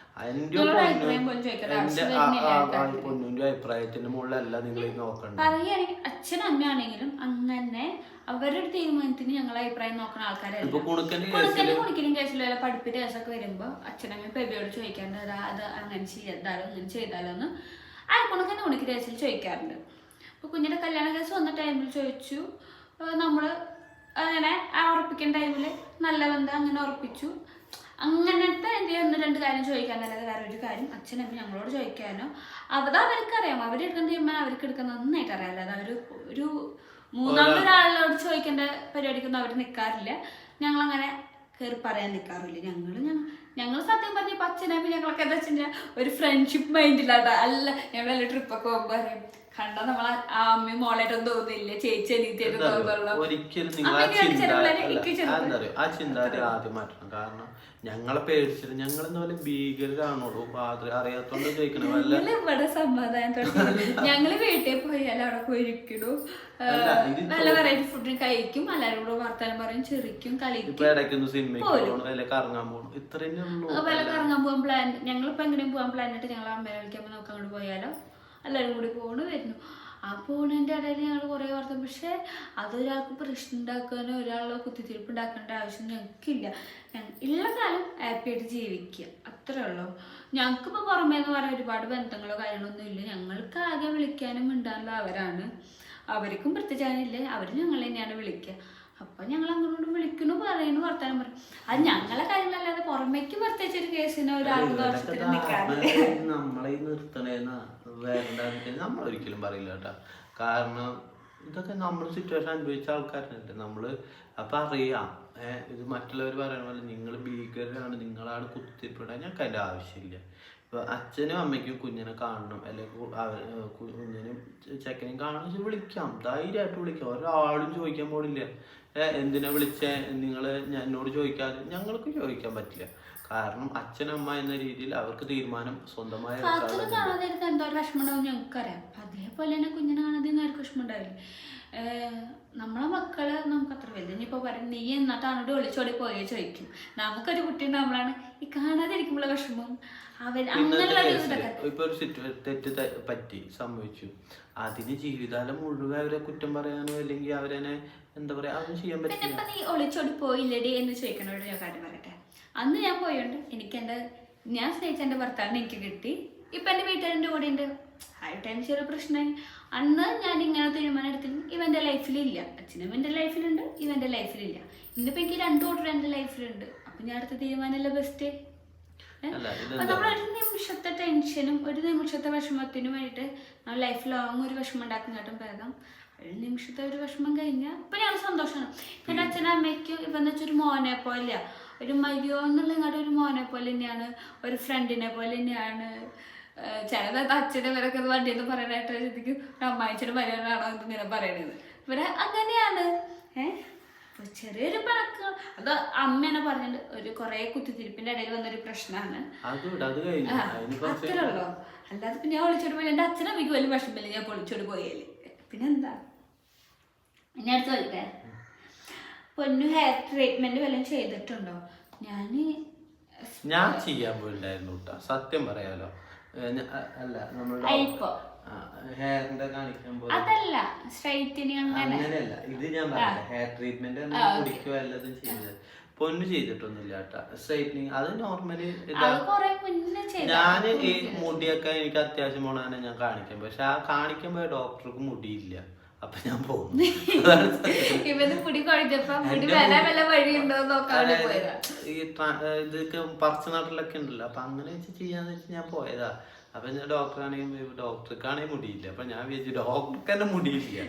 എൻ്റെ പൊന്നിന്റെ അഭിപ്രായത്തിന്റെ മുകളിലല്ല നിങ്ങൾ നോക്കണ്ട. പറയുകയാണെങ്കിൽ അച്ഛനും അമ്മയാണെങ്കിലും അങ്ങനെ അവരുടെ തീരുമാനത്തിന് ഞങ്ങളെ അഭിപ്രായം നോക്കുന്ന ആൾക്കാരല്ല. കുണിക്കലും കേസിലും പഠിപ്പിന്റെ കേസൊക്കെ വരുമ്പോ അച്ഛനമ്മ ബേബിയോട് ചോദിക്കാറുണ്ട്, അത് അങ്ങനെ ചെയ്താലോ ഇങ്ങനെ ചെയ്താലോ എന്ന് ആയിക്കൊണ്ടൊക്കെ കുണിക്കൽ കേസിൽ ചോദിക്കാറുണ്ട്. അപ്പൊ കുഞ്ഞിന്റെ കല്യാണ കേസ് വന്ന ടൈമിൽ ചോദിച്ചു, നമ്മള് അങ്ങനെ ആ ഉറപ്പിക്കുന്ന ടൈമിൽ നല്ല ബന്ധം അങ്ങനെ ഉറപ്പിച്ചു. അങ്ങനത്തെ എന്തെങ്കിലും 1-2 കാര്യം ചോദിക്കാനല്ലാതെ വേറെ ഒരു കാര്യം അച്ഛനമ്മ ഞങ്ങളോട് ചോദിക്കാനോ അവർക്കറിയാം. അവരെടുക്കുന്ന തീരുമാനം അവർക്ക് എടുക്കുന്ന നന്നായിട്ട് അറിയാം. അല്ലാതെ ഒരു മൂന്നാമതൊരാളോട് ചോദിക്കേണ്ട പരിപാടിക്കൊന്നും അവർ നിൽക്കാറില്ല. ഞങ്ങളങ്ങനെ കയറി പറയാൻ നിൽക്കാറില്ല. ഞങ്ങൾ സത്യം പറഞ്ഞ അച്ഛനമ്മ ഞങ്ങളൊക്കെ എന്താ വെച്ചാൽ ഒരു ഫ്രണ്ട്ഷിപ്പ് മൈൻഡിലാട്ടോ. അല്ല ഞങ്ങൾ വല്ല ട്രിപ്പൊക്കെ പോകുമ്പോൾ പറയും കണ്ടാ നമ്മളെ അമ്മയും മോളായിട്ടൊന്നും തോന്നില്ല, ചേച്ചി അനിയത്തിയായിട്ട് തോന്നുള്ളൂ. ഒരിക്കലും നിങ്ങൾ ആ ചിന്താഗതി ആദ്യം മാറ്റണം. കാരണം ഞങ്ങളെ പേടിച്ചിട്ട് ഞങ്ങൾ എന്താ പോലെ ഭീകരരാണോളൂ അറിയാത്തോണ്ട് ചോദിക്കണ ഇവിടെ സമാധാനത്തോടെ ഞങ്ങള് വീട്ടിൽ പോയാലും അവിടെ പോയിരിക്കണു, നല്ല വെറൈറ്റി ഫുഡ് കഴിക്കും, എല്ലാവരും കൂടെ വർത്താനം പറയും, ചിരിക്കും, കളിക്കും, സിനിമ കറങ്ങാൻ പോകണം. ഇത്രയും കറങ്ങാൻ പോകാൻ പ്ലാൻ. ഞങ്ങളിപ്പോ എങ്ങനെയും പോകാൻ പ്ലാൻ ആയിട്ട് ഞങ്ങൾ അമ്മയെ വിളിക്കുമ്പോൾ നമുക്ക് അങ്ങോട്ട് പോയാലോ എല്ലാവരും കൂടി വരുന്നു. ആ പോകുന്നതിൻ്റെ ഇടയിൽ ഞങ്ങൾ കുറേ വർത്തം. പക്ഷെ അതൊരാൾക്ക് പ്രശ്നം ഉണ്ടാക്കാനോ ഒരാളെ കുത്തിത്തിരിപ്പ് ഉണ്ടാക്കേണ്ട ആവശ്യം ഞങ്ങൾക്കില്ല. ഉള്ള കാലം ഹാപ്പിയായിട്ട് ജീവിക്കുക, അത്രേ ഉള്ളൂ. ഞങ്ങൾക്കിപ്പോൾ പുറമേ എന്ന് പറയാൻ ഒരുപാട് ബന്ധങ്ങളോ കാര്യങ്ങളൊന്നും ഇല്ല. ഞങ്ങൾക്ക് ആകെ വിളിക്കാനും മിണ്ടാനുള്ള അവരാണ്. അവർക്കും പ്രത്യേകിച്ചില്ല, അവർ ഞങ്ങൾ തന്നെയാണ് വിളിക്കുക. അപ്പം ഞങ്ങൾ അങ്ങോട്ട് വിളിക്കണു, പറയുന്നു, വർത്താനം പറയും. അത് ഞങ്ങളെ കാര്യങ്ങളല്ലാതെ പുറമേക്ക് പ്രത്യേകിച്ച് ഒരു കേസിനോ ഒരാളുടെ നമ്മളെ നിർത്തണേന്നാ നമ്മളൊരിക്കലും പറയില്ല കേട്ടോ. കാരണം ഇതൊക്കെ നമ്മൾ സിറ്റുവേഷൻ അനുഭവിച്ച ആൾക്കാരുണ്ട് നമ്മള്. അപ്പൊ അറിയാം ഇത് മറ്റുള്ളവർ പറയണ പോലെ നിങ്ങൾ ഭീകരരാണ്, നിങ്ങളാണ് കുത്തിപ്പെടാൻ. ഞങ്ങൾക്ക് അതിന്റെ ആവശ്യമില്ല. ഇപ്പൊ അച്ഛനും അമ്മയ്ക്കും കുഞ്ഞിനെ കാണണം, അല്ലെങ്കിൽ കുഞ്ഞിനും ചെക്കനെയും കാണണം, വിളിക്കാം, ധൈര്യമായിട്ട് വിളിക്കാം. ഒരാളും ചോദിക്കാൻ പോണില്ല എന്തിനാ വിളിച്ചേ നിങ്ങള് എന്നോട് ചോദിക്കാതെ. ഞങ്ങൾക്ക് ചോദിക്കാൻ പറ്റില്ല. കാരണം അച്ഛനമ്മ എന്ന രീതിയിൽ അവർക്ക് തീരുമാനം സ്വന്തമായി കാണാതെ എന്തോ ഒരു വിഷമം ഉണ്ടാവും ഞങ്ങൾക്കറിയാം. അതേപോലെ തന്നെ കുഞ്ഞിനെ കാണാതെ ആർക്കും വിഷമം ഉണ്ടാവില്ല. നമ്മളെ മക്കള് നമുക്ക് അത്ര വലുത്. ഇനിയിപ്പോ പറയും നീ എന്നിട്ടാണോട് ഒളിച്ചോടി പോയേ ചോദിക്കും. നമുക്കൊരു കുട്ടി ഉണ്ടാവുമ്പോഴാണ് ഈ കാണാതിരിക്കുമ്പോഴുള്ള വിഷമം. ഇപ്പൊ ഒരു തെറ്റ് പറ്റി സംഭവിച്ചു, അതിന് ജീവിതകാലം മുഴുവൻ അവരെ കുറ്റം പറയാനോ അല്ലെങ്കിൽ അവരെന്നെ എന്താ പറയാ അതൊന്നും ചെയ്യാൻ പറ്റില്ല. പിന്നെ നീ ഒളിച്ചോടി പോയില്ലടി എന്ന് ചോദിക്കണോട് ഞാൻ കാര്യം പറയട്ടെ. അന്ന് ഞാൻ പോയോണ്ട് ഞാൻ സ്നേഹിച്ച എൻ്റെ ഭർത്താവിനെ എനിക്ക് കിട്ടി. ഇപ്പം എൻ്റെ വീട്ടുകാരൻ്റെ കൂടെ ഉണ്ട്. ആയിട്ട് എനിക്ക് ചെറിയ പ്രശ്നമായി. അന്ന് ഞാൻ ഇങ്ങനെ തീരുമാനം എടുത്തിട്ട് ഇവൻ്റെ ലൈഫിലില്ല. അച്ഛനും എൻ്റെ ലൈഫിലുണ്ട്, ഇവൻ്റെ ലൈഫിലില്ല. ഇന്നിപ്പോൾ എനിക്ക് 2 കൂട്ടർ എൻ്റെ ലൈഫിലുണ്ട്. അപ്പം ഞാൻ എടുത്ത തീരുമാനമല്ല ബെസ്റ്റ്. അപ്പം നമ്മളൊരു നിമിഷത്തെ ടെൻഷനും ഒരു നിമിഷത്തെ വിഷമത്തിനും വേണ്ടിയിട്ട് നമ്മൾ ലൈഫ് ലോങ് ഒരു വിഷമം ഉണ്ടാക്കുന്നതായിട്ടും ഭേദം ഒരു നിമിഷത്തെ ഒരു വിഷമം കഴിഞ്ഞാൽ ഇപ്പം ഞാൻ സന്തോഷമാണ്. എൻ്റെ അച്ഛനും അമ്മയ്ക്കും ഇപ്പം വെച്ചാൽ ഒരു മോനെ പോലെ, ഒരു മരിയോ എന്നുള്ള ഇങ്ങോട്ട് ഒരു മോനെ പോലെ തന്നെയാണ്, ഒരു ഫ്രണ്ടിനെ പോലെ തന്നെയാണ്. ചിലത് അച്ഛനെ വരൊക്കെ വണ്ടിയെന്ന് പറയാനായിട്ട് ശരിക്കും അമ്മായിച്ചനും മരിയാനാണോ ഇങ്ങനെ പറയണത്. ഇവരെ അങ്ങനെയാണ്. ചെറിയൊരു പിണക്ക് അത് അമ്മേനെ പറഞ്ഞിട്ട് ഒരു കുറെ കുത്തിത്തിരിപ്പിന്റെ ഇടയിൽ വന്നൊരു പ്രശ്നമാണ്. അത്രേ ഉള്ളൂ. അല്ലാതെ പിന്നെ ഞാൻ ഒളിച്ചോടി പോയി എൻ്റെ അച്ഛനമ്മയ്ക്ക് വലിയ വിഷമമില്ല ഞാൻ പൊളിച്ചോടി പോയാല്. പിന്നെന്താ ഇനി അടുത്ത് വരട്ടെ. പൊന്നു ഹെയർ ട്രീറ്റ്മെന്റ് വല്ലതും ചെയ്തിട്ടുണ്ടോ? ഞാൻ ചെയ്യാൻ പോയിണ്ടായിരുന്നു കേട്ടോ, സത്യം പറയാലോ. അല്ല നമ്മൾ ഹെയറിന്റെ കാണിക്കാൻ പോലെ അതല്ല സ്ട്രൈറ്റനിങ് അങ്ങനെയല്ല. ഇത് ഞാൻ പറയാം ഹെയർ ട്രീറ്റ്മെന്റ് കുടിക്കുക വല്ലതും ചെയ്തത്. പൊന്നു ചെയ്തിട്ടൊന്നുമില്ല കേട്ടാ. സ്ട്രൈറ്റനിങ് അത് നോർമലി ഞാൻ ഈ മുടിയൊക്കെ എനിക്ക് അത്യാവശ്യം പോണാനെ ഞാൻ കാണിക്കാൻ. പക്ഷെ ആ കാണിക്കുമ്പോ ഡോക്ടർക്ക് മുടിയില്ല. അപ്പൊ ഞാൻ പോകുന്നു. ഇതൊക്കെ പറച്ച നാട്ടിലൊക്കെ ഉണ്ടല്ലോ. അപ്പൊ അങ്ങനെ വെച്ച് ചെയ്യാന്ന് വെച്ച് ഞാൻ പോയതാ. അപ്പൊ ഞാൻ ഡോക്ടറാണെങ്കിൽ ഡോക്ടർക്കാണെങ്കിൽ മുടിയില്ല. അപ്പൊ ഞാൻ വിചാരിച്ചു ഡോക്ടർക്ക് തന്നെ മുടിയില്ല.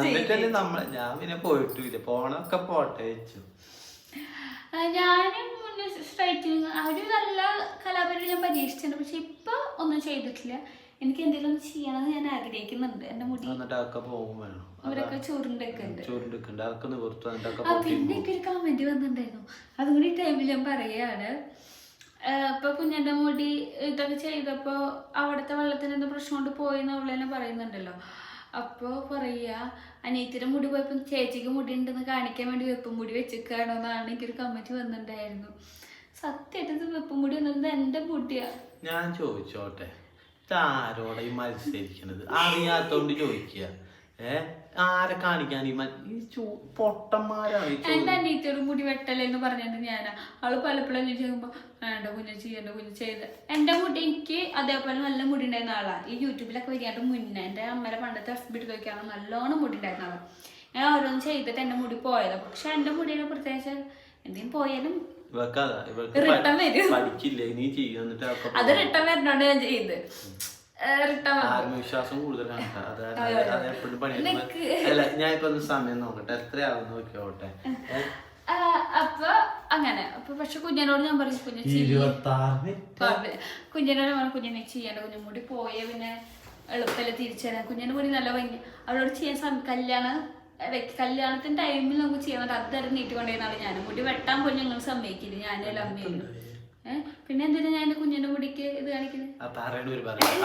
എന്നിട്ടല്ലേ ഞാൻ പിന്നെ പോയിട്ടില്ല. പോണൊക്കെ പോട്ടെ വെച്ചു. ഞാനും സ്ട്രൈറ്റനിങ് ഒരു നല്ല കലാപരം ഞാൻ പരീക്ഷിച്ചിട്ടുണ്ട്. പക്ഷെ ഇപ്പൊ ഒന്നും ചെയ്തിട്ടില്ല. എനിക്ക് എന്തെങ്കിലും ഒന്ന് ചെയ്യണമെന്ന് ഞാൻ ആഗ്രഹിക്കുന്നുണ്ട്. എന്റെ മുടി അവരൊക്കെ ചുരുണ്ടൊക്കെ ഉണ്ട്. പിന്നെ എനിക്ക് ഒരു കമന്റ് വന്നിട്ടുണ്ടായിരുന്നു, അതും കൂടി ടൈമിൽ ഞാൻ പറയാണ്. ഇപ്പൊ കുഞ്ഞിന്റെ മുടി ഇതൊക്കെ ചെയ്തപ്പോ അവിടുത്തെ വെള്ളത്തിന് എന്തോ പ്രശ്നം കൊണ്ട് പോയെന്ന് അവളെന്നെ പറയുന്നുണ്ടല്ലോ. അപ്പോൾ പറയുക അനിയത്തിയുടെ മുടി പോയപ്പോ ചേച്ചിക്ക് മുടി ഉണ്ടെന്ന് കാണിക്കാൻ വേണ്ടി വെപ്പും മുടി വെച്ചിക്കാണോ എന്നാണ് എനിക്കൊരു കമന്റ് വന്നിട്ടുണ്ടായിരുന്നു. സത്യമായിട്ട് വെപ്പും മുടി വന്നത് എന്റെ മുടിയാ. ഞാൻ ചോദിച്ചോട്ടെ, ആരോടെ ഈ മത്സരിക്കണത്? അറിയാത്തോണ്ട് ചോദിക്കുക. ആരെ കാണിക്കാൻ ഈ പൊട്ടന്മാരാണ്. എന്റെ അനിയത്തിയോട് മുടി വെട്ടലെന്ന് പറഞ്ഞത് ഞാനാ. അവള് പലപ്പോഴും ചെയ്യുമ്പോ വേണ്ട കുഞ്ഞ് ചെയ്യണ്ട കുഞ്ഞ് ചെയ്ത്. എന്റെ മുടി എനിക്ക് അതേപോലെ നല്ല മുടി ഉണ്ടായിരുന്ന ആളാ. ഈ യൂട്യൂബിലൊക്കെ വരികയായിട്ട് മുന്നേ എന്റെ അമ്മയുടെ പണ്ടത്തെ FB നോക്കിയാണ് നല്ലോണം മുടി ഉണ്ടായിരുന്ന ആളാ. ഞാൻ ഓരോന്ന് ചെയ്തിട്ട് എന്റെ മുടി പോയത്. പക്ഷെ എന്റെ മുടിയുടെ പ്രത്യേകിച്ച് എന്തെങ്കിലും പോയാലും റിട്ടേൺ വരും. അത് റിട്ടേൺ വരുന്നോണ്ട് ഞാൻ ചെയ്ത് ആത്മവിശ്വാസം കൂടുതലാണ്. എപ്പോഴും പണിയെടുക്കുമ്പോ ഞാൻ ഇപ്പൊ ഒന്ന് സമയം നോക്കട്ടെ എത്രയാവും നോക്കിയോട്ടെ. അപ്പൊ അങ്ങനെ അപ്പൊ പക്ഷെ കുഞ്ഞനോട് ഞാൻ പറയും കുഞ്ഞനോട് പറഞ്ഞു കുഞ്ഞിനെ ചെയ്യണ്ട, കുഞ്ഞു മുടി പോയ പിന്നെ എളുപ്പമല്ല തിരിച്ചു തരാം. കുഞ്ഞിന്റെ മുടി നല്ല ഭംഗി അവളോട് ചെയ്യാൻ കല്യാണത്തിന്റെ ടൈമിൽ നമുക്ക് ചെയ്യാൻ പറ്റും. അത് തരം നീട്ടിക്കൊണ്ടേന്നാണ് ഞാൻ മുടി വെട്ടാൻ പോലും ഞങ്ങൾ സമ്മതിക്കില്ല, ഞാനും അമ്മയും. പിന്നെ എന്തിനാ ഞാൻ കുഞ്ഞിന്റെ മുടിക്ക് ഇത് കാണിക്കുന്നത്.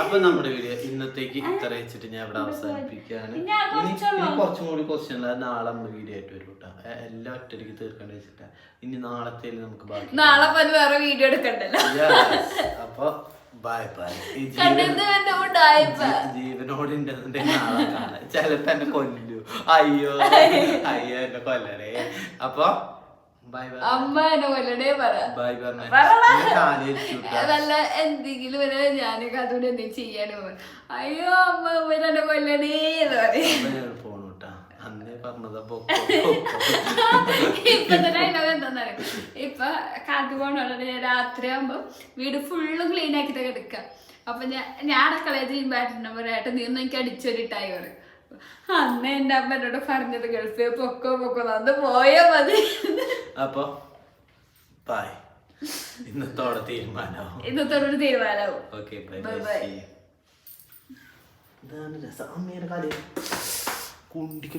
അപ്പൊ നമ്മുടെ വീഡിയോ ഇന്നത്തേക്ക് ഇത്ര വെച്ചിട്ട് ഞാൻ ഇവിടെ അവസാനിപ്പിക്കുകയാണ്. കുറച്ചും കൂടി ക്വസ്റ്റ്യൻ നാളെ നമ്മൾ വീഡിയോ ആയിട്ട് വരും കേട്ടോ. എല്ലാം ഒറ്റയ്ക്ക് തീർക്കേണ്ട വെച്ചിട്ടാ. ഇനി നാളത്തെ നമുക്ക് നാളെ വേറെ വീഡിയോ എടുക്കണ്ടല്ലോ. അപ്പൊ ബൈ ബൈ. ജീവനോടുണ്ടെന്നുണ്ടെ നാളെ കാണാം. ചിലപ്പോ എന്നെ കൊല്ലു. അയ്യോ അയ്യോ എന്നെ കൊല്ലണേ. അപ്പൊ അമ്മ എന്നെ കൊല്ലണേ പറല്ല എന്തെങ്കിലും ഞാനൊക്കെ അതുകൊണ്ട് എന്തെങ്കിലും ചെയ്യാനോ അയ്യോ അമ്മ എന്നെ കൊല്ലണേ എന്ന് പറയും. ഇപ്പൊ ഡയലോഗ് എന്താന്നറിയാം, ഇപ്പൊ കാറ്റ് പോകണുള്ളത് രാത്രി ആകുമ്പോ വീട് ഫുള്ളും ക്ലീൻ ആക്കിട്ട് എടുക്കാം. അപ്പൊ ഞാൻ അടക്കളയിൽ ചെയ്യുമ്പോട്ട് നീ ഒന്ന് എനിക്ക് അടിച്ചൊരിട്ടായി പറയും. അന്ന് എന്റെ അമ്മ എന്നോട് പറഞ്ഞത് ഗൾഫിൽ പൊക്കോ അന്ന് പോയാ മതി. അപ്പൊ ഇന്നത്തോടെ തീരുമാനമാവും. Okay bye bye. ഇതാണ് രസം. അമ്മയുടെ കാര്യം കുണ്ടിക്ക്